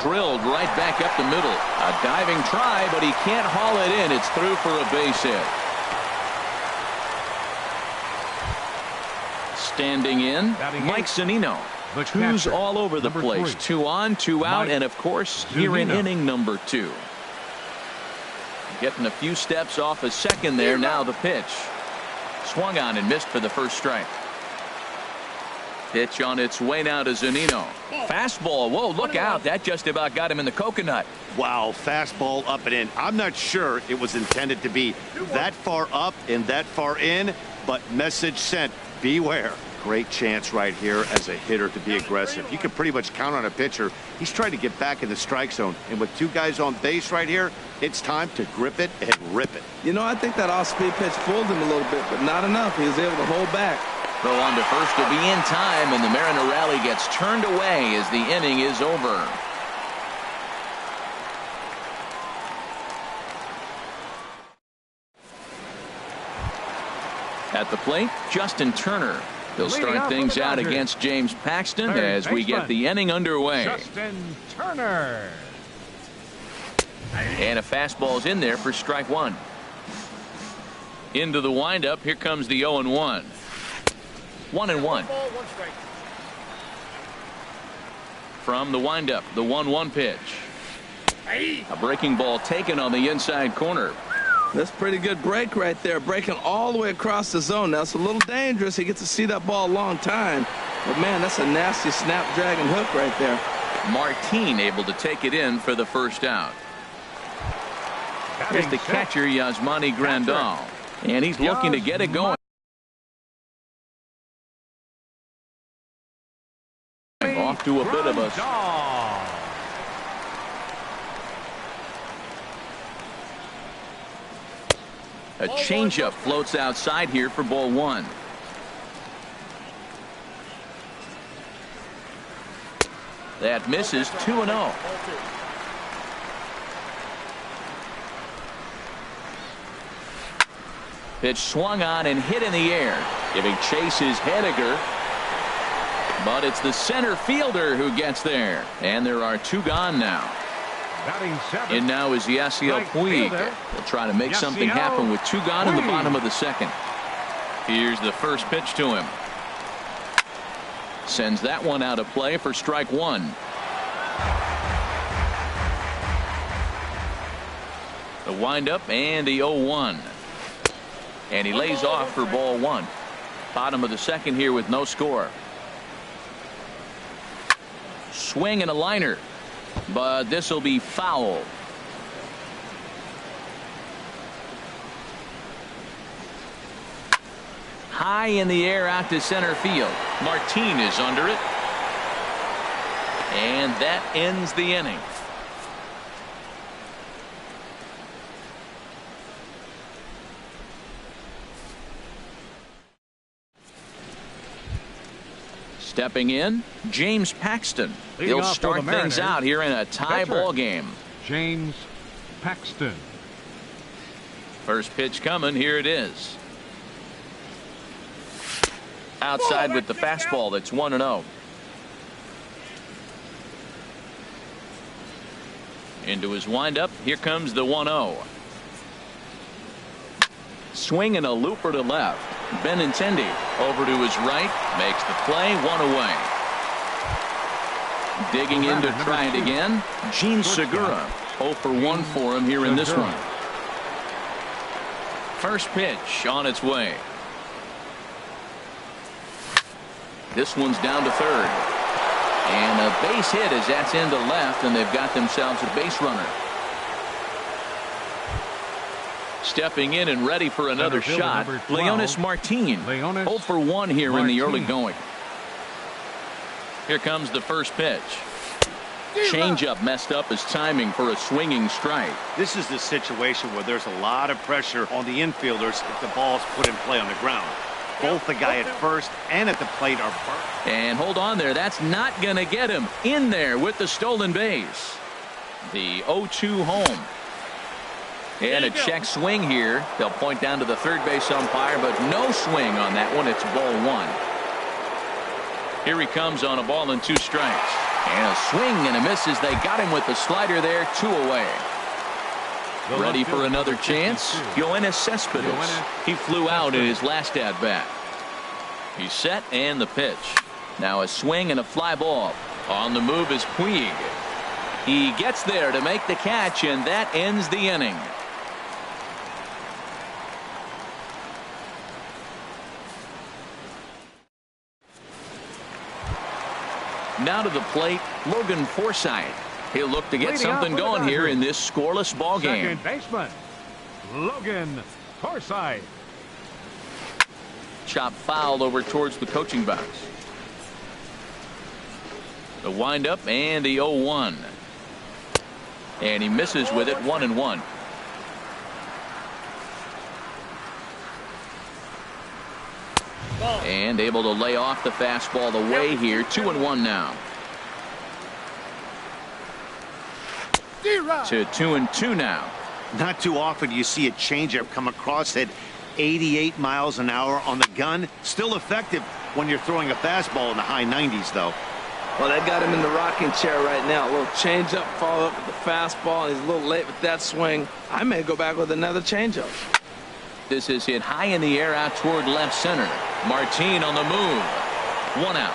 Drilled right back up the middle. A diving try, but he can't haul it in. It's through for a base hit. Standing in, Mike Zunino. Who's all over the place. 2 on, 2 out, and of course, here in inning number 2. Getting a few steps off a second there. Now the pitch. Swung on and missed for the first strike. Pitch on its way now to Zunino. Fastball. Whoa, look out. That just about got him in the coconut. Wow, fastball up and in. I'm not sure it was intended to be that far up and that far in, but message sent. Beware. Great chance right here as a hitter to be aggressive. You can pretty much count on a pitcher. He's trying to get back in the strike zone. And with 2 guys on base right here, it's time to grip it and rip it. You know, I think that off-speed pitch fooled him a little bit, but not enough. He was able to hold back. Throw on to first to be in time, and the Mariner rally gets turned away as the inning is over. At the plate, Justin Turner. He'll start things out against James Paxton as we get the inning underway. Justin Turner. And a fastball's in there for strike 1. Into the windup. Here comes the 0-1. 1-1. From the windup, the 1-1 pitch. A breaking ball taken on the inside corner. That's a pretty good break right there, breaking all the way across the zone. Now it's a little dangerous. He gets to see that ball a long time, but man, that's a nasty snapdragon hook right there. Martin able to take it in for the first out. Here's the catcher, Yasmani Grandal, and he's looking to get it going. Off to a bit of a changeup floats outside here for ball 1. That misses. 2-0. Pitch swung on and hit in the air. Giving chase is Haniger. But it's the center fielder who gets there. And there are 2 gone now. In now is Yasiel Puig. They'll try to make something happen with 2 gone in the bottom of the second. Here's the first pitch to him. Sends that one out of play for strike 1. The windup and the 0-1. And he lays off for ball 1. Bottom of the second here with no score. Swing and a liner. But this will be foul. High in the air out to center field. Martin is under it. And that ends the inning. Stepping in, James Paxton. He'll start things out here in a tie ball game. James Paxton. First pitch coming. Here it is. Outside with the fastball. That's 1-0. Into his windup. Here comes the 1-0. Swing and a looper to left. Benintendi over to his right. Makes the play. 1 away. Digging in to try it again. Gene Segura. 0 for 1 for him here in this one. First pitch on its way. This one's down to third. And a base hit as that's into left, and they've got themselves a base runner. Stepping in and ready for another shot, Leonys Martin. 0 for 1 here in the early going. Here comes the first pitch. Changeup messed up his timing for a swinging strike. This is the situation where there's a lot of pressure on the infielders if the ball's put in play on the ground. Both the guy at first and at the plate are burnt. And hold on there. That's not going to get him in there with the stolen base. The 0-2 home. And a check swing here. They'll point down to the third base umpire, but no swing on that one. It's ball one. Here he comes on a ball and 2 strikes. And a swing and a miss as they got him with the slider there. 2 away. Ready for another chance. Yoenis Cespedes. He flew out in his last at bat. He's set and the pitch. Now a swing and a fly ball. On the move is Puig. He gets there to make the catch, and that ends the inning. Now to the plate, Logan Forsythe. He'll look to get something going here in this scoreless ball game. Second baseman, Logan Forsythe. Chop foul over towards the coaching box. The windup and the 0-1. And he misses with it. 1-1. And able to lay off the fastball away here. 2-1 now. To 2-2 now. Not too often you see a changeup come across at 88 miles an hour on the gun. Still effective when you're throwing a fastball in the high 90s, though. Well, that got him in the rocking chair right now. A little changeup, follow up with the fastball. He's a little late with that swing. I may go back with another changeup. This is hit high in the air out toward left center. Martin on the move. 1 out.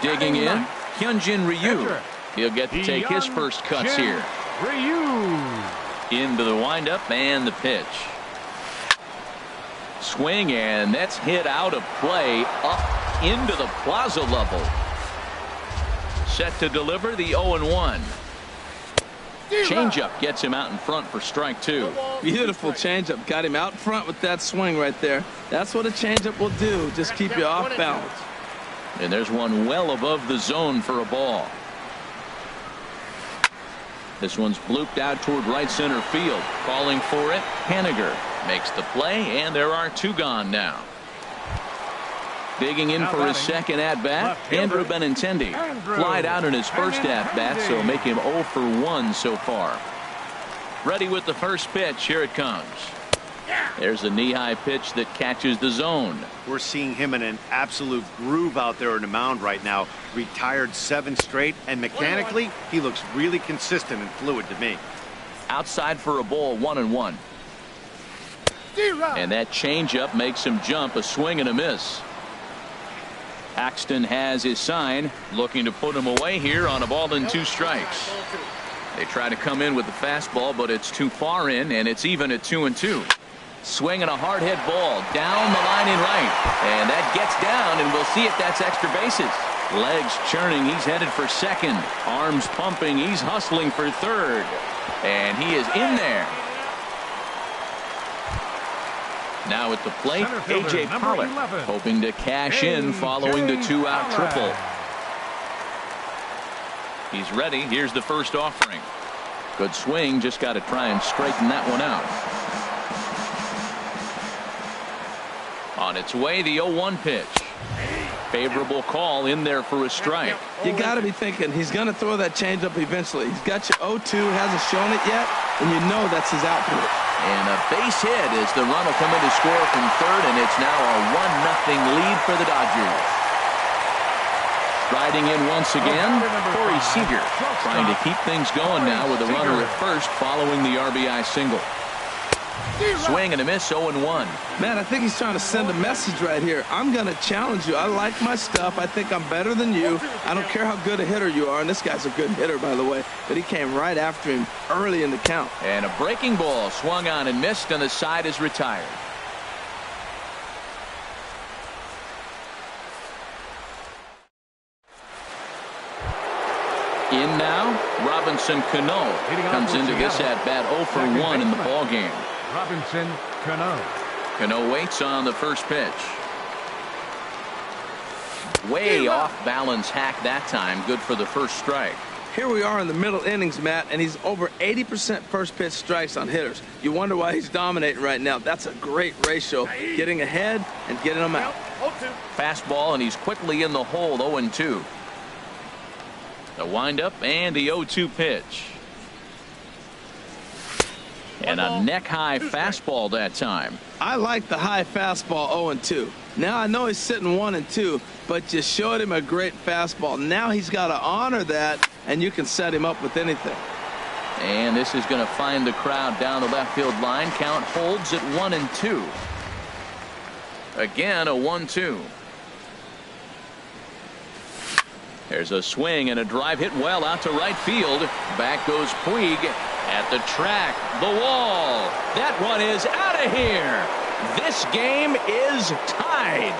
Digging in, Hyunjin Ryu. He'll get to take his first cuts here. Ryu. Into the windup and the pitch. Swing, and that's hit out of play up into the plaza level. Set to deliver the 0-1. Changeup gets him out in front for strike 2. Beautiful changeup. Got him out front with that swing right there. That's what a changeup will do. Just keep you off balance. And there's one well above the zone for a ball. This one's blooped out toward right center field. Calling for it, Haniger makes the play, and there are 2 gone now. Digging in for his second at-bat, Andrew Benintendi. Flied out in his first at-bat, so make him 0 for 1 so far. Ready with the first pitch. Here it comes. There's a knee-high pitch that catches the zone. We're seeing him in an absolute groove out there in the mound right now. Retired 7 straight, and mechanically, he looks really consistent and fluid to me. Outside for a ball, 1-1. And that changeup makes him jump. A swing and a miss. Axton has his sign, looking to put him away here on a ball and 2 strikes. They try to come in with the fastball, but it's too far in, and it's even at 2-2. Swing and a hard hit ball down the line in right, and that gets down, and we'll see if that's extra bases. Legs churning, he's headed for second. Arms pumping, he's hustling for third, and he is in there. Now at the plate, A.J. Pollock, hoping to cash in following the 2-out triple. He's ready. Here's the first offering. Good swing, just got to try and straighten that one out. On its way, the 0-1 pitch. Favorable call in there for a strike. You got to be thinking he's going to throw that changeup eventually. He's got you 0-2, hasn't shown it yet, and you know that's his output. And a base hit as the run will come in to score from third, and it's now a 1-0 lead for the Dodgers. Riding in once again, Corey Seager, trying to keep things going now with a runner at first following the RBI single. Swing and a miss, 0-1. Man, I think he's trying to send a message right here. I'm going to challenge you. I like my stuff. I think I'm better than you. I don't care how good a hitter you are. And this guy's a good hitter, by the way. But he came right after him early in the count. And a breaking ball swung on and missed, and the side is retired. In now, Robinson Cano comes into this at-bat 0 for 1 in the ballgame. Robinson Cano. Cano waits on the first pitch. Way off balance hack that time. Good for the first strike. Here we are in the middle innings, Matt, and he's over 80% first pitch strikes on hitters. You wonder why he's dominating right now. That's a great ratio. Getting ahead and getting them out. Fastball, and he's quickly in the hole, 0-2. The windup and the 0-2 pitch. And a neck-high fastball that time. I like the high fastball 0-2. Now I know he's sitting 1-2, but you showed him a great fastball. Now he's got to honor that, and you can set him up with anything. And this is going to find the crowd down the left field line. Count holds at 1-2. Again, a 1-2. There's a swing and a drive hit well out to right field. Back goes Puig at the track. The wall. That one is out of here. This game is tied.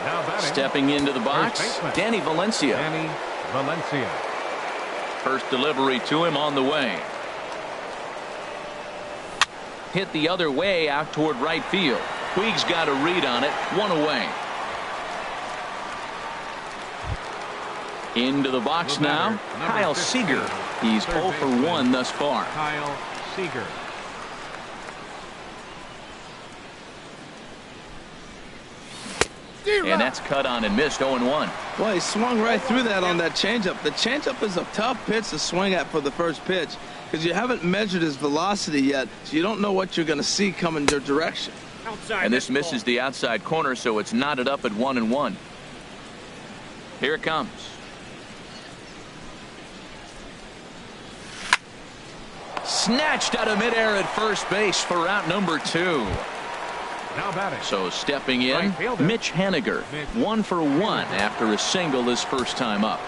Now batting, stepping into the box, Danny Valencia. First delivery to him on the way. Hit the other way out toward right field. Puig's got a read on it. One away. Into the box now, Kyle Seager. He's 0 for 1 thus far. Kyle Seager. And that's cut on and missed. 0-1. Well, he swung right through that on that changeup. The changeup is a tough pitch to swing at for the first pitch because you haven't measured his velocity yet, so you don't know what you're going to see coming your direction. And this misses the outside corner, so it's knotted up at 1-1. Here it comes. Snatched out of midair at first base for out number 2. Now batting. So stepping in, Mitch Haniger, 1 for 1 after a single his first time up.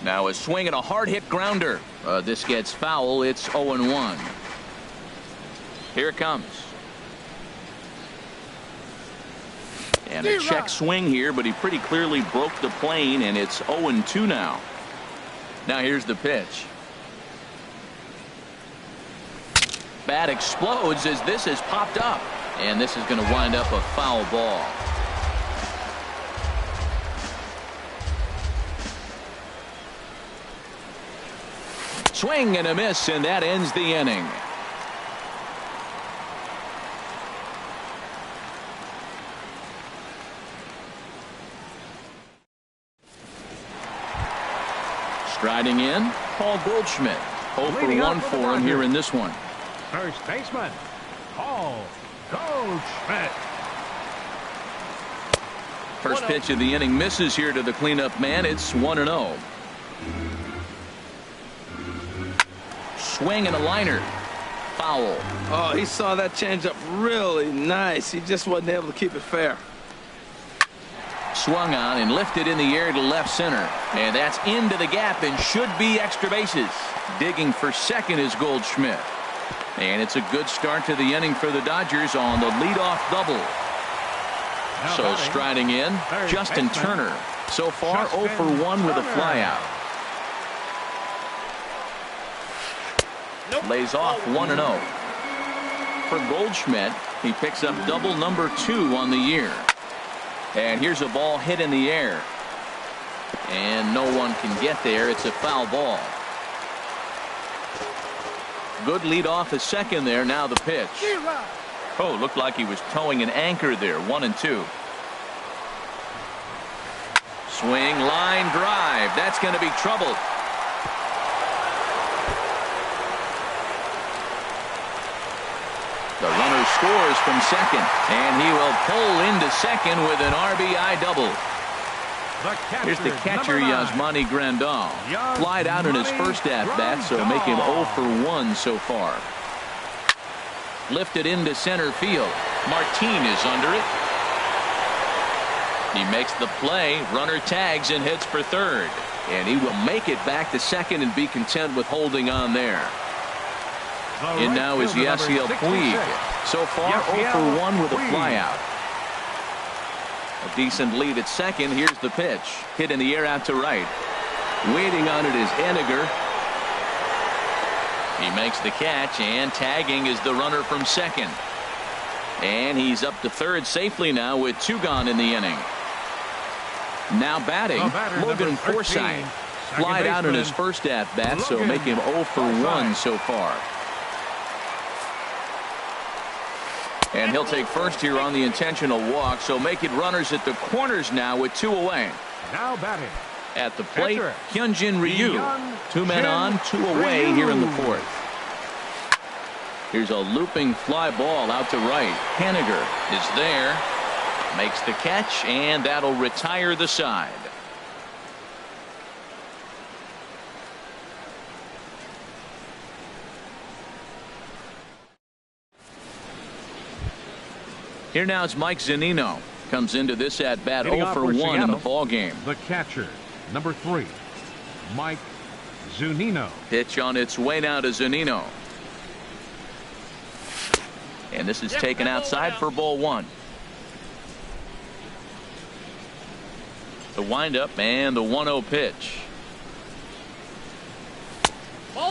Now a swing and a hard hit grounder. This gets foul. It's 0-1. Here it comes. And a check swing here, but he pretty clearly broke the plane, and it's 0-2 now. Now here's the pitch. Bat explodes as this has popped up, and this is going to wind up a foul ball. Swing and a miss, and that ends the inning. Striding in, Paul Goldschmidt. 0 for 1 for him here in this one. First baseman, Paul Goldschmidt. First pitch of the inning misses here to the cleanup man. It's 1-0. Swing and a liner. Foul. Oh, he saw that changeup really nice. He just wasn't able to keep it fair. Swung on and lifted in the air to left center. And that's into the gap and should be extra bases. Digging for second is Goldschmidt. And it's a good start to the inning for the Dodgers on the leadoff double. So striding in, Justin Turner. So far 0 for 1 with a flyout. Lays off 1-0. For Goldschmidt, he picks up double number 2 on the year. And here's a ball hit in the air. And no one can get there. It's a foul ball. Good lead off a second there. Now the pitch. Oh, looked like he was towing an anchor there. 1-2. Swing, line drive. That's going to be trouble. The runner scores from second, and he will pull into second with an RBI double. Here's the catcher, Yasmani Grandal. Flied out in his first at-bat, so making 0 for 1 so far. Lifted into center field. Martin is under it. He makes the play. Runner tags and hits for third. And he will make it back to second and be content with holding on there. And now is Yasiel Puig. So far 0 for 1 with a flyout. A decent lead at second. Here's the pitch. Hit in the air out to right. Waiting on it is Haniger. He makes the catch, and tagging is the runner from second. And he's up to third safely now with 2 gone in the inning. Now batting, Logan Forsythe. Flied out in his first at-bat, so make him 0 for 1 so far. And he'll take first here on the intentional walk, so make it runners at the corners now with 2 away. Now batting. At the plate, Catcher. Hyunjin Ryu. 2 men on, 2 away Ryu. here in the 4th. Here's a looping fly ball out to right. Haniger is there, makes the catch, and that'll retire the side. Here now is Mike Zunino. Comes into this at bat 0 for 1 in the ball game. The catcher, number 3, Mike Zunino. Pitch on its way now to Zunino. And this is taken outside for ball 1. The windup and the 1-0 pitch.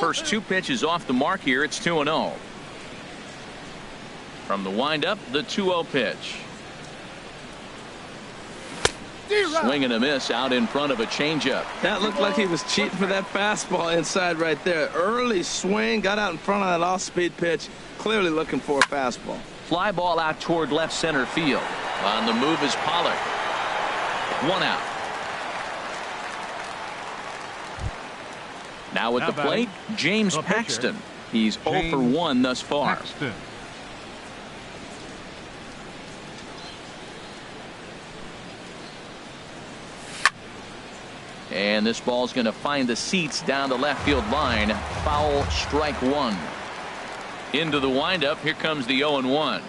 First 2 pitches off the mark here. It's 2-0. From the windup, the 2-0 pitch. Swing and a miss out in front of a changeup. That looked like he was cheating for that fastball inside right there. Early swing, got out in front of that off-speed pitch. Clearly looking for a fastball. Fly ball out toward left center field. On the move is Pollock. 1 out. Now at the plate, James Paxton. He's 0 for 1 thus far. Paxton. And this ball's going to find the seats down the left field line. Foul, strike 1. Into the windup. Here comes the 0-1.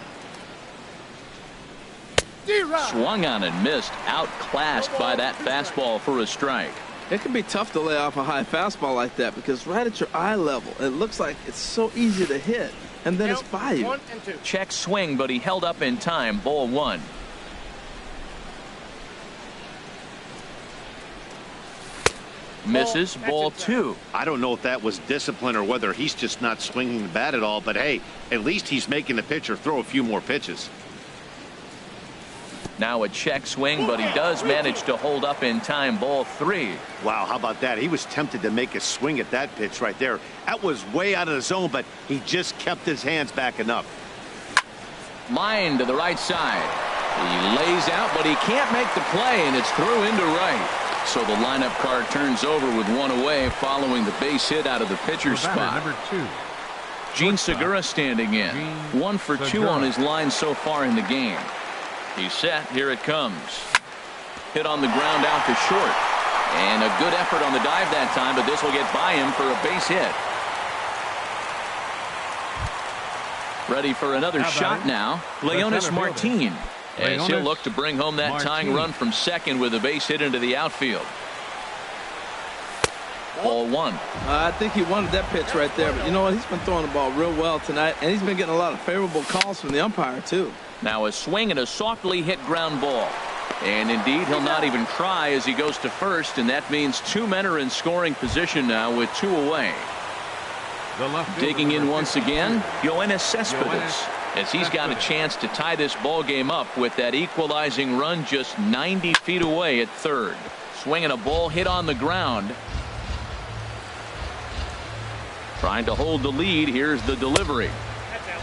Swung on and missed. Outclassed by that fastball for a strike. It can be tough to lay off a high fastball like that because right at your eye level, it looks like it's so easy to hit, and then it's by you. 1 and 2. Check swing, but he held up in time. Ball 1. Misses. Ball 2. I don't know if that was discipline or whether he's just not swinging the bat at all, but hey, at least he's making the pitcher throw a few more pitches. Now a check swing, but he does manage to hold up in time. Ball 3. Wow, how about that? He was tempted to make a swing at that pitch right there. That was way out of the zone, but he just kept his hands back enough. Line to the right side. He lays out, but he can't make the play, and it's through into right. So the lineup card turns over with 1 away following the base hit out of the pitcher's spot. Number 2. Gene Segura standing in. 1 for 2 on his line so far in the game. He's set. Here it comes. Hit on the ground out to short. And a good effort on the dive that time, but this will get by him for a base hit. Ready for another shot now. Leonis Martin. As he'll look to bring home that tying run from second with a base hit into the outfield. Ball 1. I think he wanted that pitch right there, but you know what? He's been throwing the ball real well tonight, and he's been getting a lot of favorable calls from the umpire, too. Now a swing and a softly hit ground ball. And indeed, he'll not even try as he goes to first, and that means 2 men are in scoring position now with 2 away. Digging in once again, Yoenis Cespedes, as he's got a chance to tie this ball game up with that equalizing run just 90 feet away at third. Swinging a ball hit on the ground. Trying to hold the lead. Here's the delivery.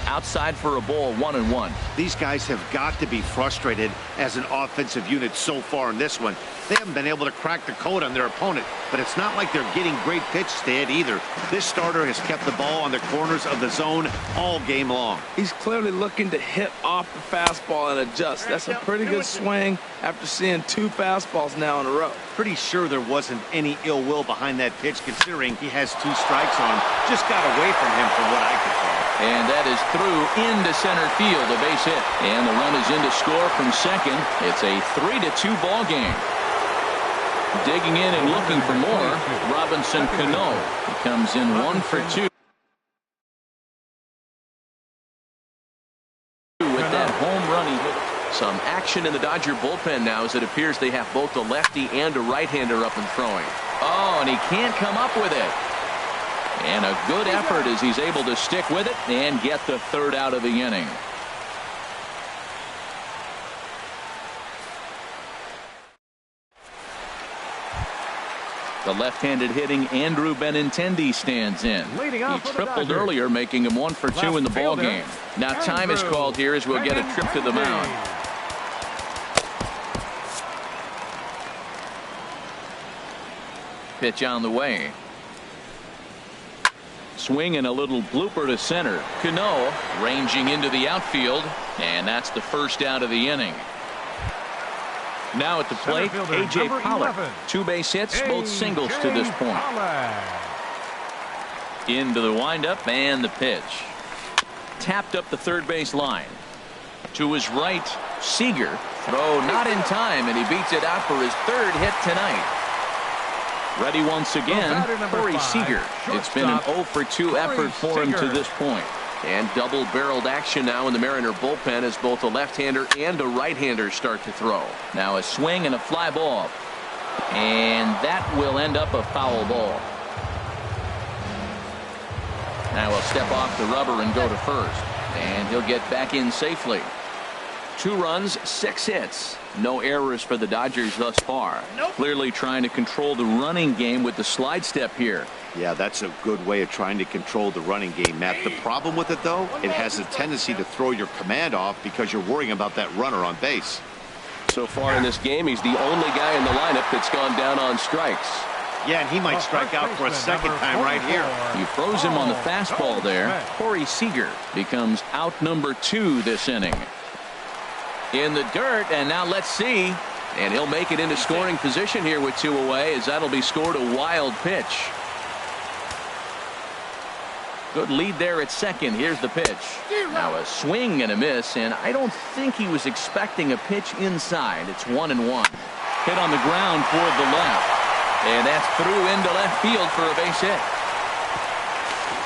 Outside for a ball, 1-1. These guys have got to be frustrated as an offensive unit so far in this one. They haven't been able to crack the code on their opponent, but it's not like they're getting great pitches to hit either. This starter has kept the ball on the corners of the zone all game long. He's clearly looking to hit off the fastball and adjust. That's a pretty good swing after seeing 2 fastballs now in a row. Pretty sure there wasn't any ill will behind that pitch considering he has 2 strikes on him. Just got away from him from what I could tell. And that is through into center field, a base hit. And the run is in to score from second. It's a 3-2 ball game. Digging in and looking for more, Robinson Cano. He comes in 1 for 2. With that home run he hit. Some action in the Dodger bullpen now as it appears they have both a lefty and a right-hander up and throwing. Oh, and he can't come up with it. And a good effort as he's able to stick with it and get the 3rd out of the inning. The left-handed hitting Andrew Benintendi stands in. Leading off He for the tripled Dodgers. earlier, making him 1 for 2 in the ball fielder, game. Now time is Andrew called here as we'll get a trip to the mound. Pitch on the way. Swing and a little blooper to center. Cano ranging into the outfield, and that's the first out of the inning. Now at the plate, A.J. Pollock. 2 base hits, both singles to this point. Into the windup and the pitch. Tapped up the third base line. To his right, Seager. Throw not in time, and he beats it out for his 3rd hit tonight. Ready once again, Corey Seager. It's been an 0 for 2 effort for him to this point. And double-barreled action now in the Mariner bullpen as both a left-hander and a right-hander start to throw. Now a swing and a fly ball. And that will end up a foul ball. Now he'll step off the rubber and go to first. And he'll get back in safely. 2 runs, 6 hits. No errors for the Dodgers thus far. Clearly trying to control the running game with the slide step here. Yeah, that's a good way of trying to control the running game, Matt. The problem with it, though, it has a tendency to throw your command off because you're worrying about that runner on base. So far in this game, he's the only guy in the lineup that's gone down on strikes. Yeah, and he might strike out for a second time right here. He throws him on the fastball there. Corey Seager becomes out number 2 this inning. In the dirt, and now let's see. And he'll make it into scoring position here with 2 away, as that'll be scored a wild pitch. Good lead there at second. Here's the pitch. Now a swing and a miss, and I don't think he was expecting a pitch inside. It's 1-1. Hit on the ground toward the left. And that's through into left field for a base hit.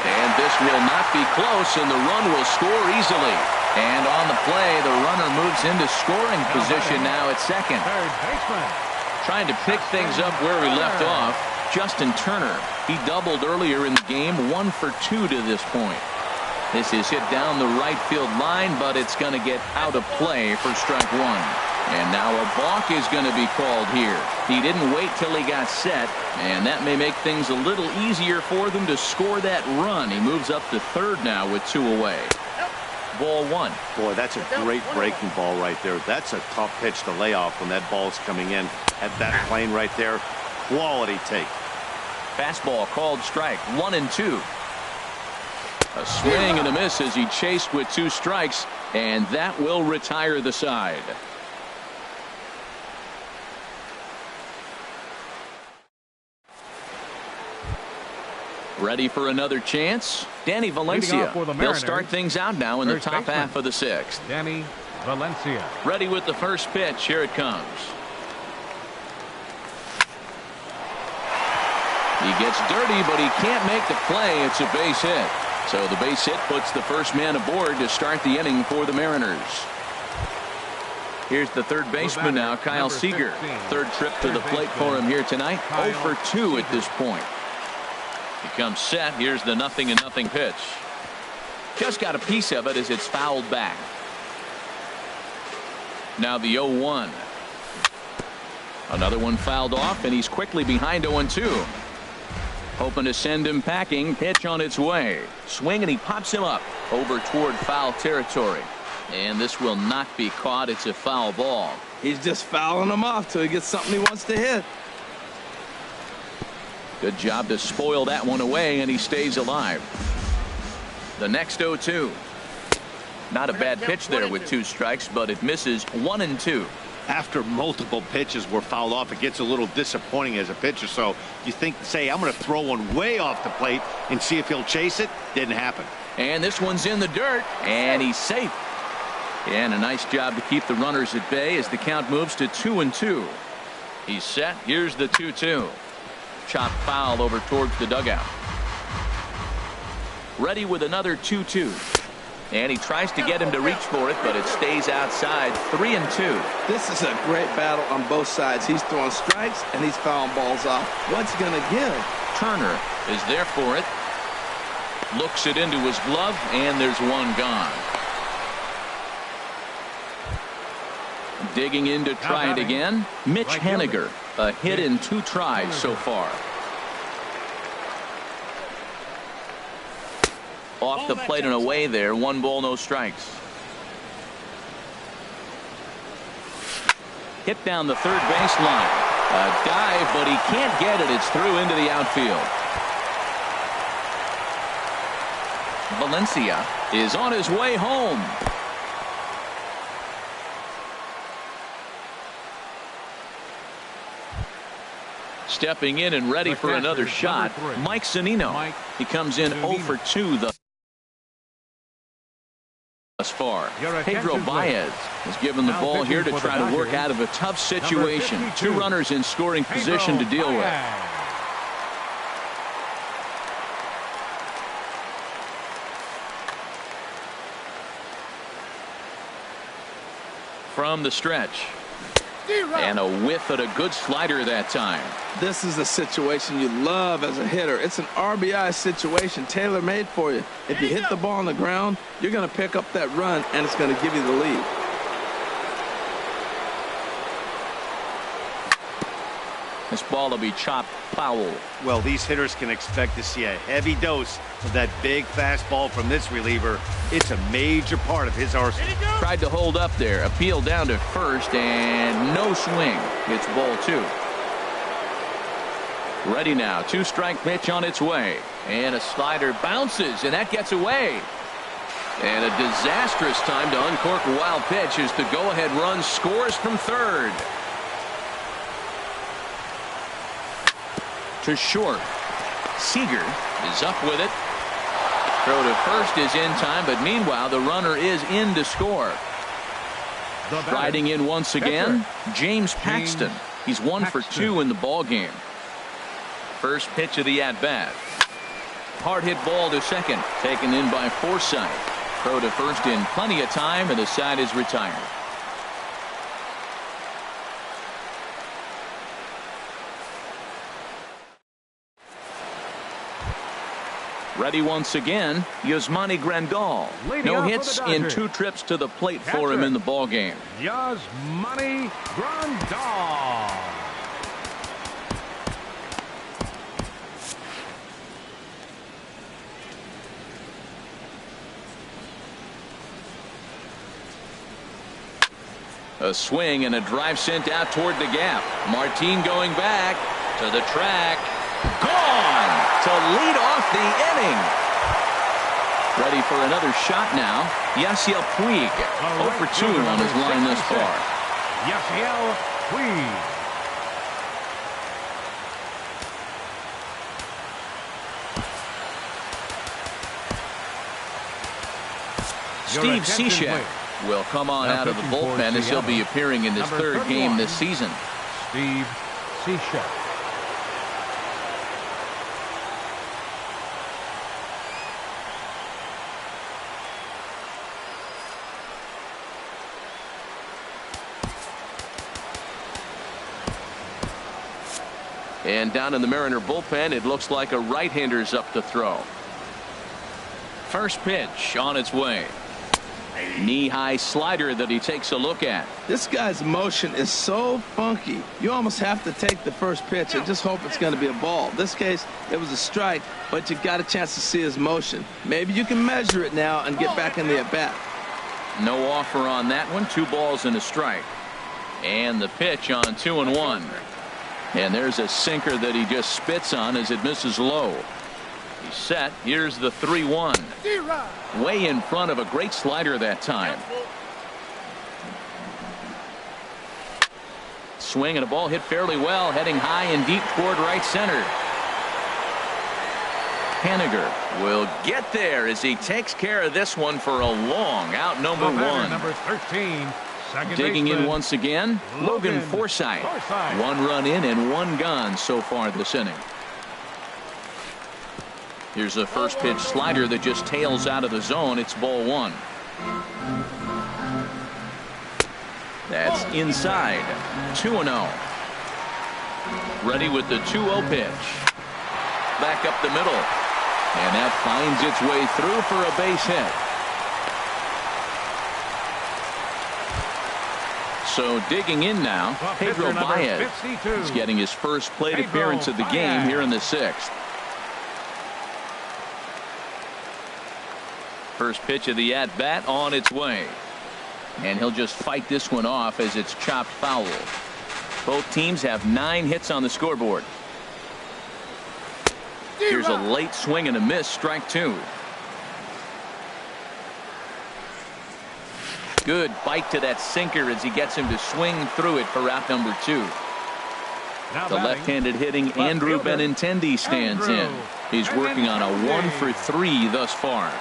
And this will not be close, and the run will score easily. And on the play, the runner moves into scoring position now at second. Third baseman. Trying to pick things up where we left off, Justin Turner. He doubled earlier in the game, 1 for 2 to this point. This is hit down the right field line, but it's going to get out of play for strike 1. And now a balk is going to be called here. He didn't wait till he got set, and that may make things a little easier for them to score that run. He moves up to third now with 2 away. Ball 1. Boy, that's a great breaking ball right there. That's a tough pitch to lay off when that ball's coming in. At that plane right there, quality take. Fastball called strike, 1-2. A swing and a miss as he chased with 2 strikes, and that will retire the side. Ready for another chance? Danny Valencia. He'll start things out now in the top half of the 6th. Danny Valencia. Ready with the first pitch. Here it comes. He gets dirty, but he can't make the play. It's a base hit. So the base hit puts the first man aboard to start the inning for the Mariners. Here's the third baseman now, Kyle Seager. 3rd trip to the plate for him here tonight. 0 for 2 at this point. He comes set. Here's the 0-0 pitch. Just got a piece of it as it's fouled back. Now the 0-1. Another one fouled off, and he's quickly behind 0-2. Hoping to send him packing. Pitch on its way. Swing, and he pops him up over toward foul territory. And this will not be caught. It's a foul ball. He's just fouling him off till he gets something he wants to hit. Good job to spoil that one away, and he stays alive. The next 0-2. Not a bad pitch there with 2 strikes, but it misses. 1-2. After multiple pitches were fouled off, it gets a little disappointing as a pitcher. So you think, say, I'm going to throw one way off the plate and see if he'll chase it. Didn't happen. And this one's in the dirt, and he's safe. And a nice job to keep the runners at bay as the count moves to 2-2. He's set. Here's the 2-2. Chop foul over towards the dugout. Ready with another 2-2. And he tries to get him to reach for it, but it stays outside. 3-2. This is a great battle on both sides. He's throwing strikes and he's fouling balls off. What's he going to give? Turner is there for it. Looks it into his glove, and there's one gone. Digging in to try it again. Mitch Haniger. A hit in 2 tries so far. Off the plate and away there. 1 ball, no strikes. Hit down the third baseline. A dive, but he can't get it. It's through into the outfield. Valencia is on his way home. Stepping in and ready for another shot, Mike Zunino. He comes in 0 for 2 thus far. Pedro Baez has given the ball here to try to work out of a tough situation. 2 runners in scoring position to deal with. From the stretch. And a whiff at a good slider that time. This is a situation you love as a hitter. It's an RBI situation, tailor-made for you. If you hit the ball on the ground, you're going to pick up that run, and it's going to give you the lead. This ball will be chopped foul. Well, these hitters can expect to see a heavy dose of that big fastball from this reliever. It's a major part of his arsenal. Tried to hold up there. Appeal down to first, and no swing. It's ball 2. Ready now. 2-strike pitch on its way. And a slider bounces, and that gets away. And a disastrous time to uncork a wild pitch as the go-ahead run scores from third. To short. Seager is up with it. Throw to first is in time, but meanwhile the runner is in to score. Riding in once again, James Paxton. He's 1 for 2 in the ball game. First pitch of the at-bat. Hard hit ball to second, taken in by Forsythe. Throw to first in plenty of time, and the side is retired. Ready once again, Yasmani Grandal. No hits in 2 trips to the plate for him in the ball game. Yasmani Grandal. A swing and a drive sent out toward the gap. Martin going back to the track. Gone to lead off the inning. Ready for another shot now. Yasiel Puig 0 for 2 on his line thus far. Yasiel Puig. Steve Cishek will come on out of the bullpen as he'll be appearing in his 3rd game this season. Steve Cishek. And down in the Mariner bullpen, it looks like a right-hander's up to throw. First pitch on its way. Knee-high slider that he takes a look at. This guy's motion is so funky. You almost have to take the first pitch and just hope it's going to be a ball. In this case, it was a strike, but you got a chance to see his motion. Maybe you can measure it now and get back in the at-bat. No offer on that one. 2 balls and a strike. And the pitch on 2-1. And there's a sinker that he just spits on as it misses low. He's set. Here's the 3-1. Way in front of a great slider that time. Swing and a ball hit fairly well, heading high and deep toward right center. Haniger will get there as he takes care of this one for a long out. Number 1. Number 13. Digging in once again, Logan Forsythe. 1 run in and 1 gone so far this inning. Here's a first pitch slider that just tails out of the zone. It's ball 1. That's inside. 2-0. Ready with the 2-0 pitch. Back up the middle. And that finds its way through for a base hit. So digging in now, Pedro Baez. He's getting his first plate appearance of the game here in the 6th. First pitch of the at-bat on its way. And he'll just fight this one off as it's chopped foul. Both teams have 9 hits on the scoreboard. Here's a late swing and a miss, strike 2. Good bite to that sinker as he gets him to swing through it for out number 2. The left-handed hitting Andrew Benintendi stands in. He's working on a 1 for 3 thus far.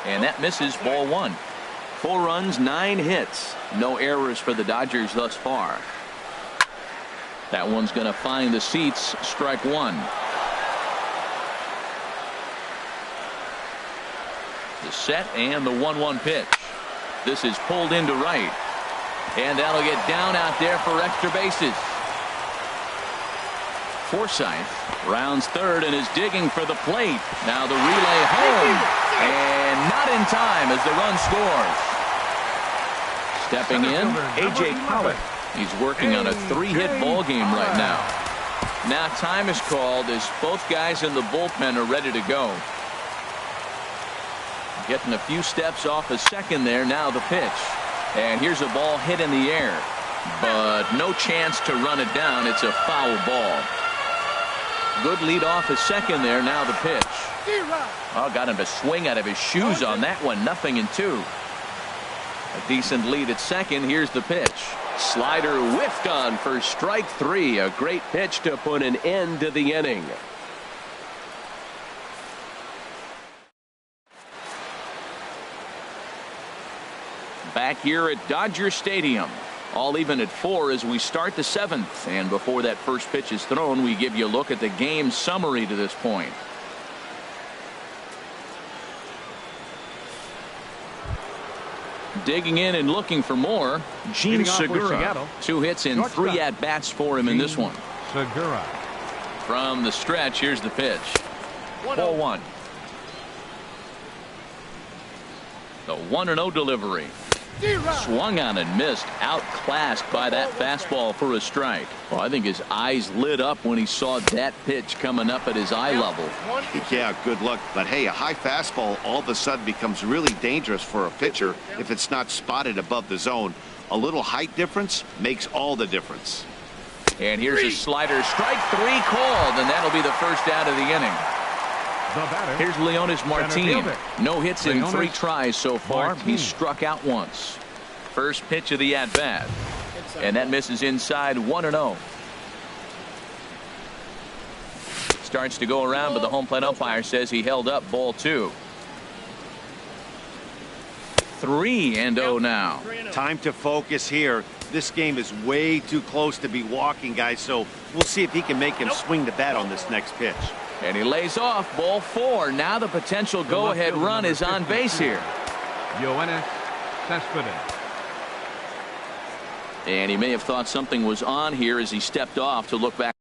And that misses, ball 1. 4 runs, 9 hits. No errors for the Dodgers thus far. That one's going to find the seats, strike 1. The set and the 1-1 pitch. This is pulled into right. And that'll get down out there for extra bases. Forsythe rounds third and is digging for the plate. Now the relay home. And not in time as the run scores. Stepping in, A.J. Pollock. He's working on a 3-hit ball game right now. Now time is called as both guys in the bullpen are ready to go. Getting a few steps off a second there. Now the pitch. And here's a ball hit in the air. But no chance to run it down. It's a foul ball. Good lead off a second there. Now the pitch. Oh, got him to swing out of his shoes on that one. 0-2. A decent lead at second. Here's the pitch. Slider whiffed on for strike 3. A great pitch to put an end to the inning. Back here at Dodger Stadium. All even at 4 as we start the 7th. And before that first pitch is thrown, we give you a look at the game summary to this point. Digging in and looking for more, Gene Segura. 2 hits and 3 at-bats for him in this one. Segura. From the stretch, here's the pitch. Ball 1. The 1-0 delivery. Swung on and missed. Outclassed by that fastball for a strike. Well, I think his eyes lit up when he saw that pitch coming up at his eye level. Yeah, good luck. But hey, a high fastball all of a sudden becomes really dangerous for a pitcher if it's not spotted above the zone. A little height difference makes all the difference. And here's a slider. Strike 3 called, and that'll be the first out of the inning. Here's Leonys Martin. No hits in 3 tries so far. He's struck out once. First pitch of the at-bat. And that misses inside. 1-0. Starts to go around, but the home plate umpire says he held up. Ball 2. 3-0 now. Time to focus here. This game is way too close to be walking, guys, so we'll see if he can make him swing the bat on this next pitch. And he lays off. Ball 4. Now the potential go-ahead run is on base here. Yoenis Cespedes. And he may have thought something was on here as he stepped off to look back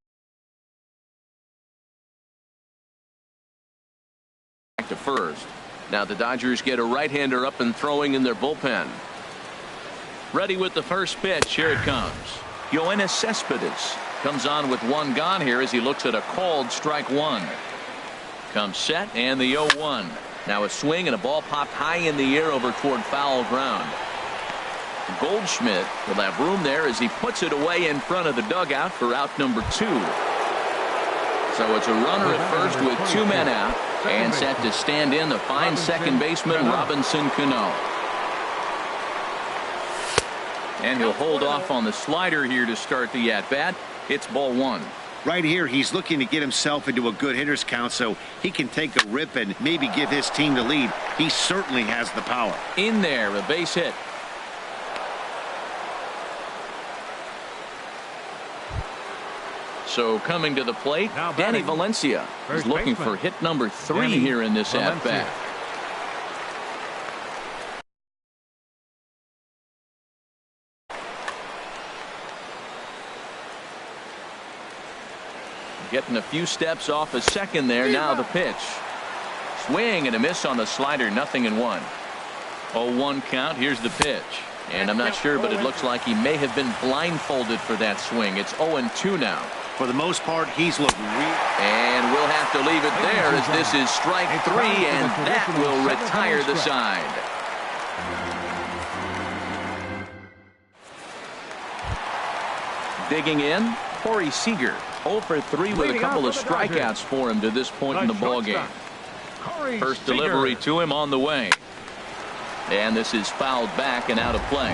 to first. Now the Dodgers get a right-hander up and throwing in their bullpen. Ready with the first pitch. Here it comes. Yoenis Cespedes comes on with 1 gone here as he looks at a called strike 1. Comes set and the 0-1. Now a swing and a ball popped high in the air over toward foul ground. Goldschmidt will have room there as he puts it away in front of the dugout for out number 2. So it's a runner at first with 2 men out and set to stand in the fine second baseman Robinson Cano. And he'll hold off on the slider here to start the at-bat. It's ball 1. Right here, he's looking to get himself into a good hitter's count so he can take a rip and maybe give his team the lead. He certainly has the power. In there, a base hit. So coming to the plate, Danny Valencia is looking for hit number 3 here in this at-bat. Getting a few steps off a second there. Now the pitch. Swing and a miss on the slider. 0-1. 0-1 count. Here's the pitch. And I'm not sure, but it looks like he may have been blindfolded for that swing. It's 0-2 now. For the most part, he's looked real. And we'll have to leave it there as this is strike 3, and that will retire the side. Digging in, Corey Seager. 0 for 3 with a couple of strikeouts for him to this point in the ballgame. First delivery to him on the way. And this is fouled back and out of play.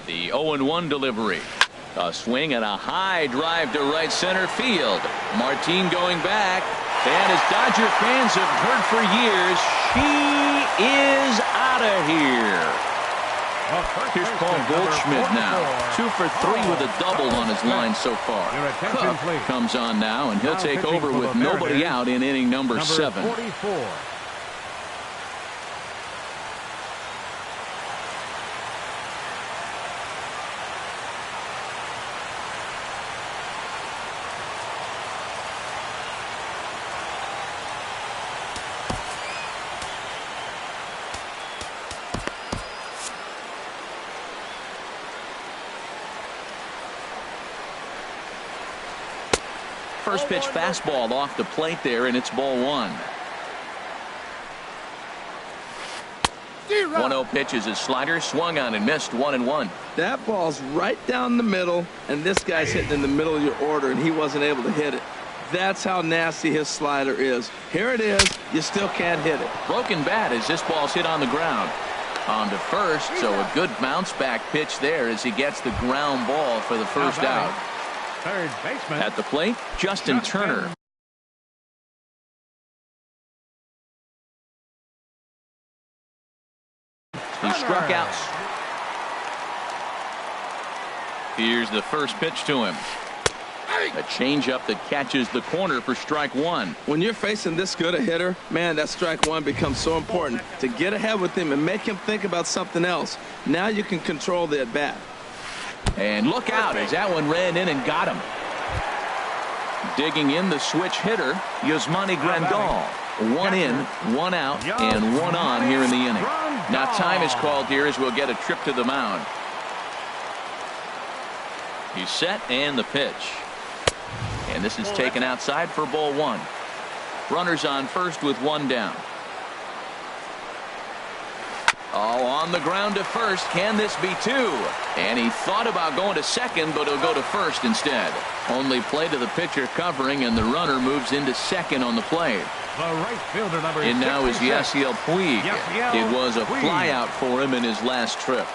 The 0-1 delivery. A swing and a high drive to right center field. Martin going back. And as Dodger fans have heard for years, she is out of here. Here's Paul Goldschmidt now. 2 for 3 with a double on his line so far. Cook comes on now, and he'll take over with nobody out in inning number 7. 44. First pitch fastball off the plate there, and it's ball 1. 1-0 pitch is his slider, swung on and missed. 1-1. That ball's right down the middle, and this guy's hitting in the middle of your order, and he wasn't able to hit it. That's how nasty his slider is. Here it is. You still can't hit it. Broken bat as this ball's hit on the ground. On to first, so a good bounce back pitch there as he gets the ground ball for the first out. Third baseman. At the plate, Justin Turner. He struck out. Here's the first pitch to him. A changeup that catches the corner for strike 1. When you're facing this good a hitter, man, that strike 1 becomes so important to get ahead with him and make him think about something else. Now you can control the at bat. And look out as that one ran in and got him. Digging in, the switch hitter, Yasmani Grandal. 1 in, 1 out, and 1 on here in the inning. Now time is called here as we'll get a trip to the mound. He's set, and the pitch. And this is taken outside for ball 1. Runners on first with 1 down. Oh, on the ground to first. Can this be 2? And he thought about going to second, but he'll go to first instead. Only play to the pitcher covering, and the runner moves into second on the play. The right fielder, number And now is Yasiel Puig. It was a flyout for him in his last trip.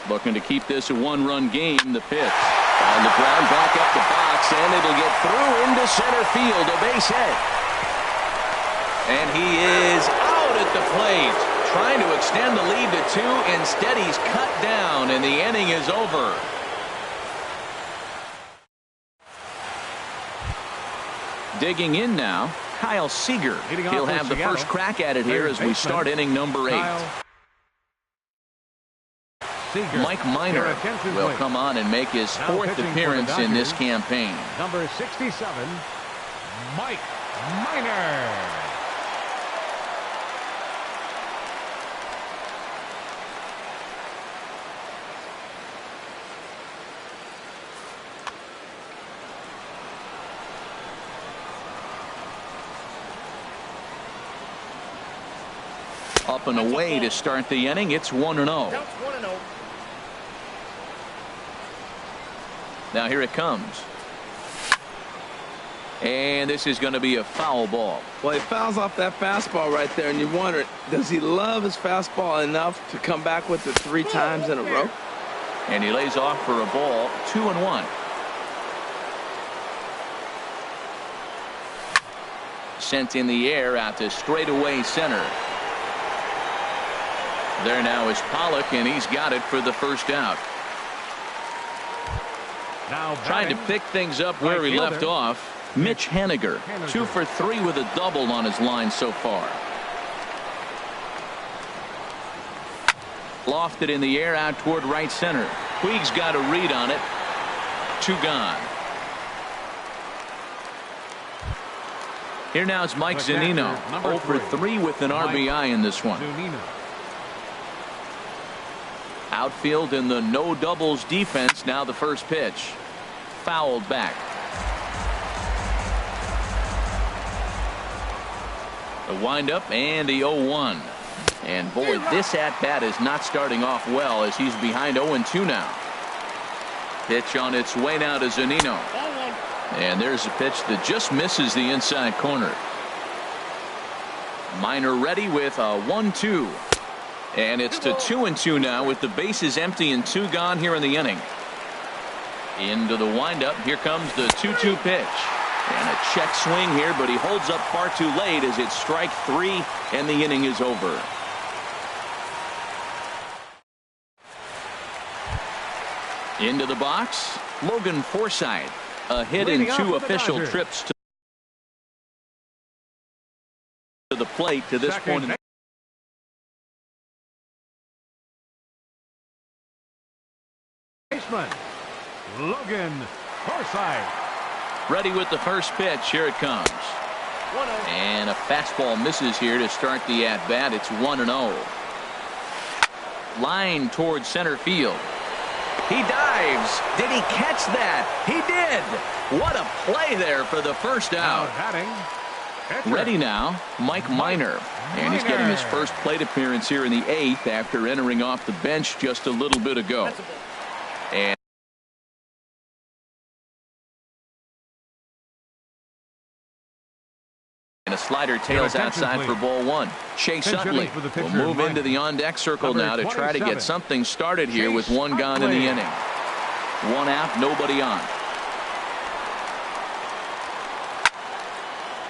Looking to keep this a 1-run game. The pitch. On the ground, back up the box, and it'll get through into center field. A base hit. And he is out at the plate, trying to extend the lead to 2. Instead, he's cut down, and the inning is over. Digging in now, Kyle Seager. He'll have the first crack at it here as we start inning number 8. Mike Minor will come on and make his 4th appearance in this campaign. Number 67, Mike Minor. Up and away to start the inning. It's 1-0. Now here it comes. And this is going to be a foul ball. Well, he fouls off that fastball right there, and you wonder, does he love his fastball enough to come back with it 3 times in a row? And he lays off for a ball. 2-1. Sent in the air out to straightaway center. There now is Pollock, and he's got it for the first out. Now trying to pick things up where he left off, Mitch Haniger. 2 for 3 with a double on his line so far. Lofted in the air out toward right center. Puig's got a read on it. 2 gone. Here now is Mike The catcher, Zunino, number 0 for 3 with an Mike RBI in this one. Zunino. Outfield in the no doubles defense. Now the first pitch. Fouled back. The windup and the 0-1. And boy, this at-bat is not starting off well as he's behind 0-2 now. Pitch on its way now to Zunino. And there's a pitch that just misses the inside corner. Minor ready with a 1-2. And it's to 2-2 now with the bases empty and 2 gone here in the inning. Into the windup. Here comes the 2-2 pitch. And a check swing here, but he holds up far too late as it's strike 3 and the inning is over. Into the box, Logan Forsythe. A hit in 2 official trips to the plate to this point. Baseman Logan Forsythe. Ready with the first pitch. Here it comes. And a fastball misses here to start the at-bat. It's 1-0. Line towards center field. He dives. Did he catch that? He did. What a play there for the first out. Ready now, Mike Minor. And he's getting his first plate appearance here in the 8th after entering off the bench just a little bit ago. And a slider tails outside for ball 1. Chase Utley will move into the on-deck circle now to try to get something started here with 1 gone in the inning. 1 out, nobody on.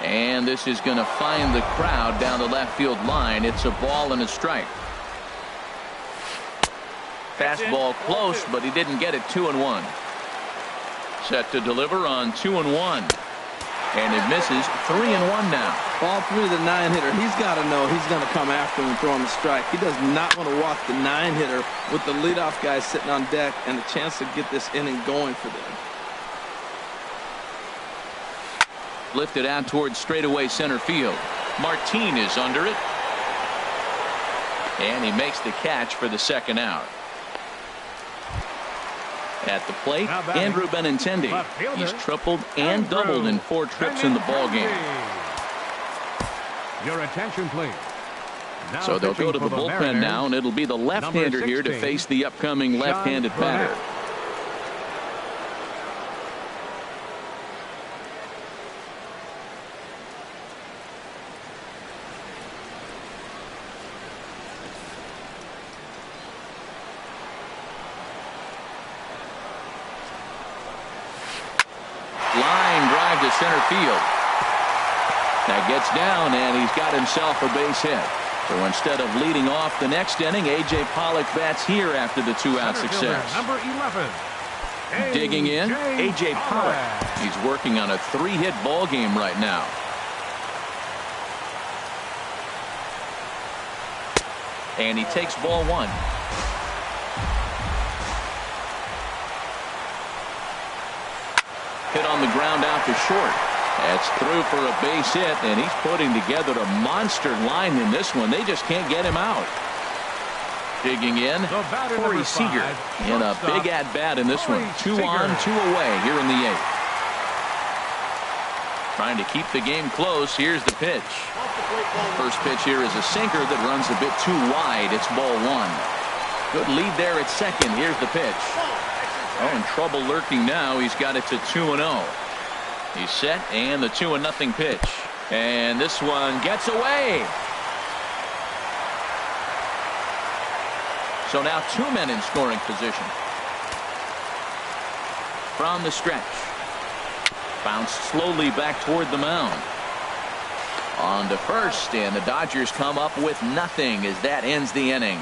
And this is going to find the crowd down the left field line. It's a ball and a strike. Fastball close, but he didn't get it. 2-1. Set to deliver on 2-1. And it misses. 3-1 now. Ball 3 to the 9-hitter. He's got to know he's going to come after him and throw him a strike. He does not want to walk the 9-hitter with the leadoff guy sitting on deck and a chance to get this inning going for them. Lifted out towards straightaway center field. Martin is under it. And he makes the catch for the second out. At the plate, Andrew Benintendi. He's tripled and doubled in 4 trips in the ball game. Your attention, please. So they'll go to the bullpen now, and it'll be the left-hander here to face the upcoming left-handed batter. To center field. That gets down, and he's got himself a base hit. So instead of leading off the next inning, A.J. Pollock bats here after the 2-out success. Number 11. Digging in, A.J. Pollock. He's working on a 3-hit ball game right now. And he takes ball 1. Hit on the ground out to short. That's through for a base hit, and he's putting together a monster line in this one. They just can't get him out. Digging in, Corey Seager in a big at-bat in this one. 2 on, 2 away here in the 8th. Trying to keep the game close. Here's the pitch. First pitch here is a sinker that runs a bit too wide. It's ball 1. Good lead there at second. Here's the pitch. Oh, in trouble lurking now. He's got it to 2-0. He's set, and the 2-0 pitch. And this one gets away. So now 2 men in scoring position. From the stretch. Bounced slowly back toward the mound. On to first, and the Dodgers come up with nothing as that ends the inning.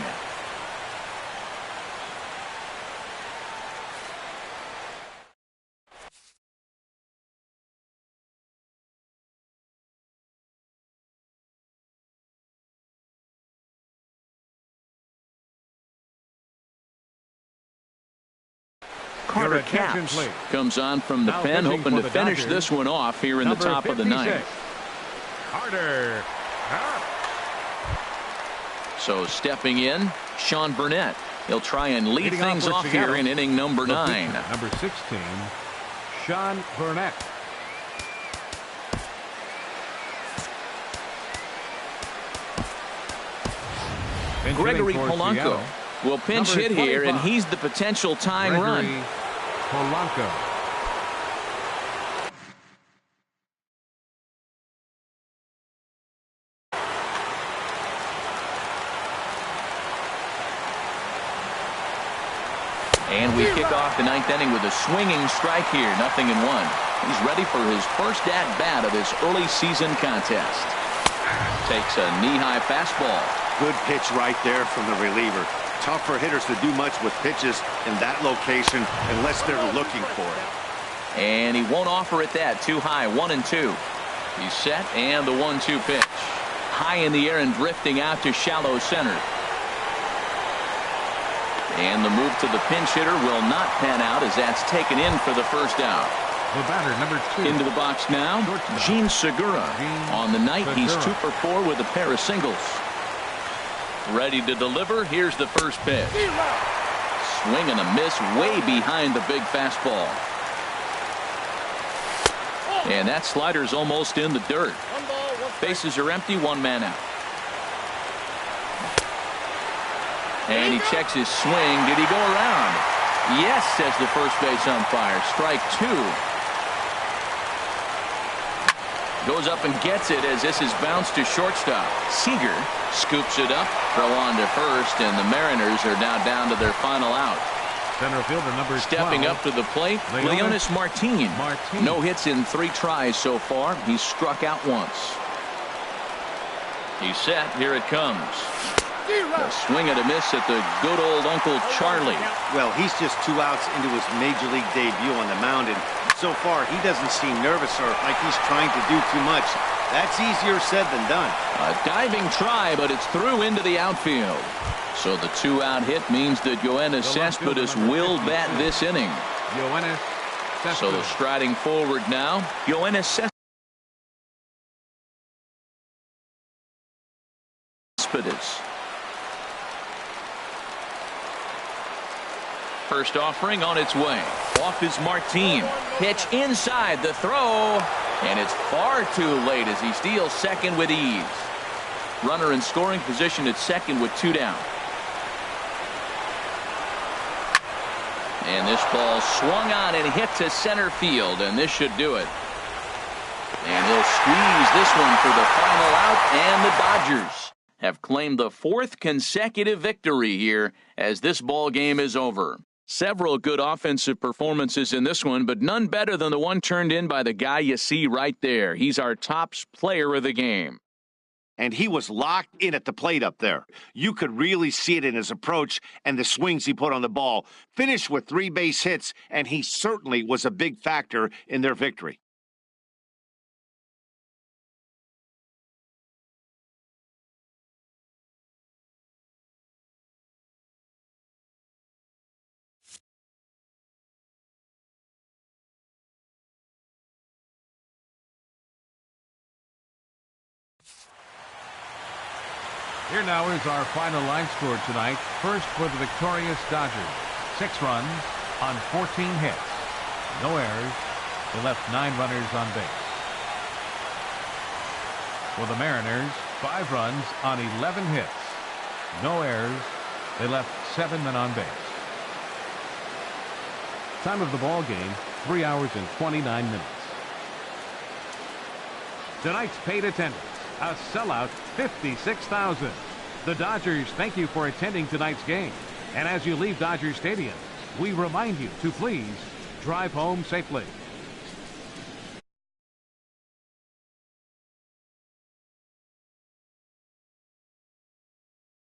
Carter Capps comes on from the pen, hoping to finish this one off here in the top of the 9th. Harder. So stepping in, Sean Burnett. He'll try and lead things off here in inning number 9. Number 16, Sean Burnett. Gregory Polanco will pinch hit here, and he's the potential tying run. Polanco. And we kick off the 9th inning with a swinging strike here, 0-1. He's ready for his first at-bat of this early season contest. Takes a knee-high fastball. Good pitch right there from the reliever. Tough for hitters to do much with pitches in that location unless they're looking for it. And he won't offer it that. Too high, 1-2. He's set, and the 1-2 pitch. High in the air and drifting out to shallow center. And the move to the pinch hitter will not pan out as that's taken in for the first out. The batter, number 2. Into the box now, Gene Segura. On the night, he's 2 for 4 with a pair of singles. Ready to deliver. Here's the first pitch. Swing and a miss way behind the big fastball. And that slider's almost in the dirt. Bases are empty, 1 man out. And he checks his swing. Did he go around? Yes, says the first base umpire. Strike 2. Goes up and gets it as this is bounced to shortstop. Seager scoops it up. Throw on to first, and the Mariners are now down to their final out. Center fielder number 12. Stepping up to the plate, Leonis Martin. No hits in 3 tries so far. He's struck out once. He's set. Here it comes. A swing and a miss at the good old Uncle Charlie. Well, he's just 2 outs into his major league debut on the mound, and so far he doesn't seem nervous or like he's trying to do too much. That's easier said than done. A diving try, but it's through into the outfield. So the 2-out hit means that Yoenis Cespedes will bat this inning. Yoenis Cespedes. So striding forward now, Yoenis Cespedes. First offering on its way. Off is Martin. Pitch inside the throw. And it's far too late as he steals second with ease. Runner in scoring position at second with 2 down. And this ball swung on and hit to center field. And this should do it. And he'll squeeze this one for the final out. And the Dodgers have claimed the 4th consecutive victory here as this ball game is over. Several good offensive performances in this one, but none better than the one turned in by the guy you see right there. He's our top player of the game. And he was locked in at the plate up there. You could really see it in his approach and the swings he put on the ball. Finished with 3 base hits, and he certainly was a big factor in their victory. Here now is our final line score tonight. First for the victorious Dodgers. 6 runs on 14 hits. No errors. They left 9 runners on base. For the Mariners, 5 runs on 11 hits. No errors. They left 7 men on base. Time of the ball game, 3 hours and 29 minutes. Tonight's paid attendance, a sellout 56,000. The Dodgers thank you for attending tonight's game. And as you leave Dodger Stadium, we remind you to please drive home safely.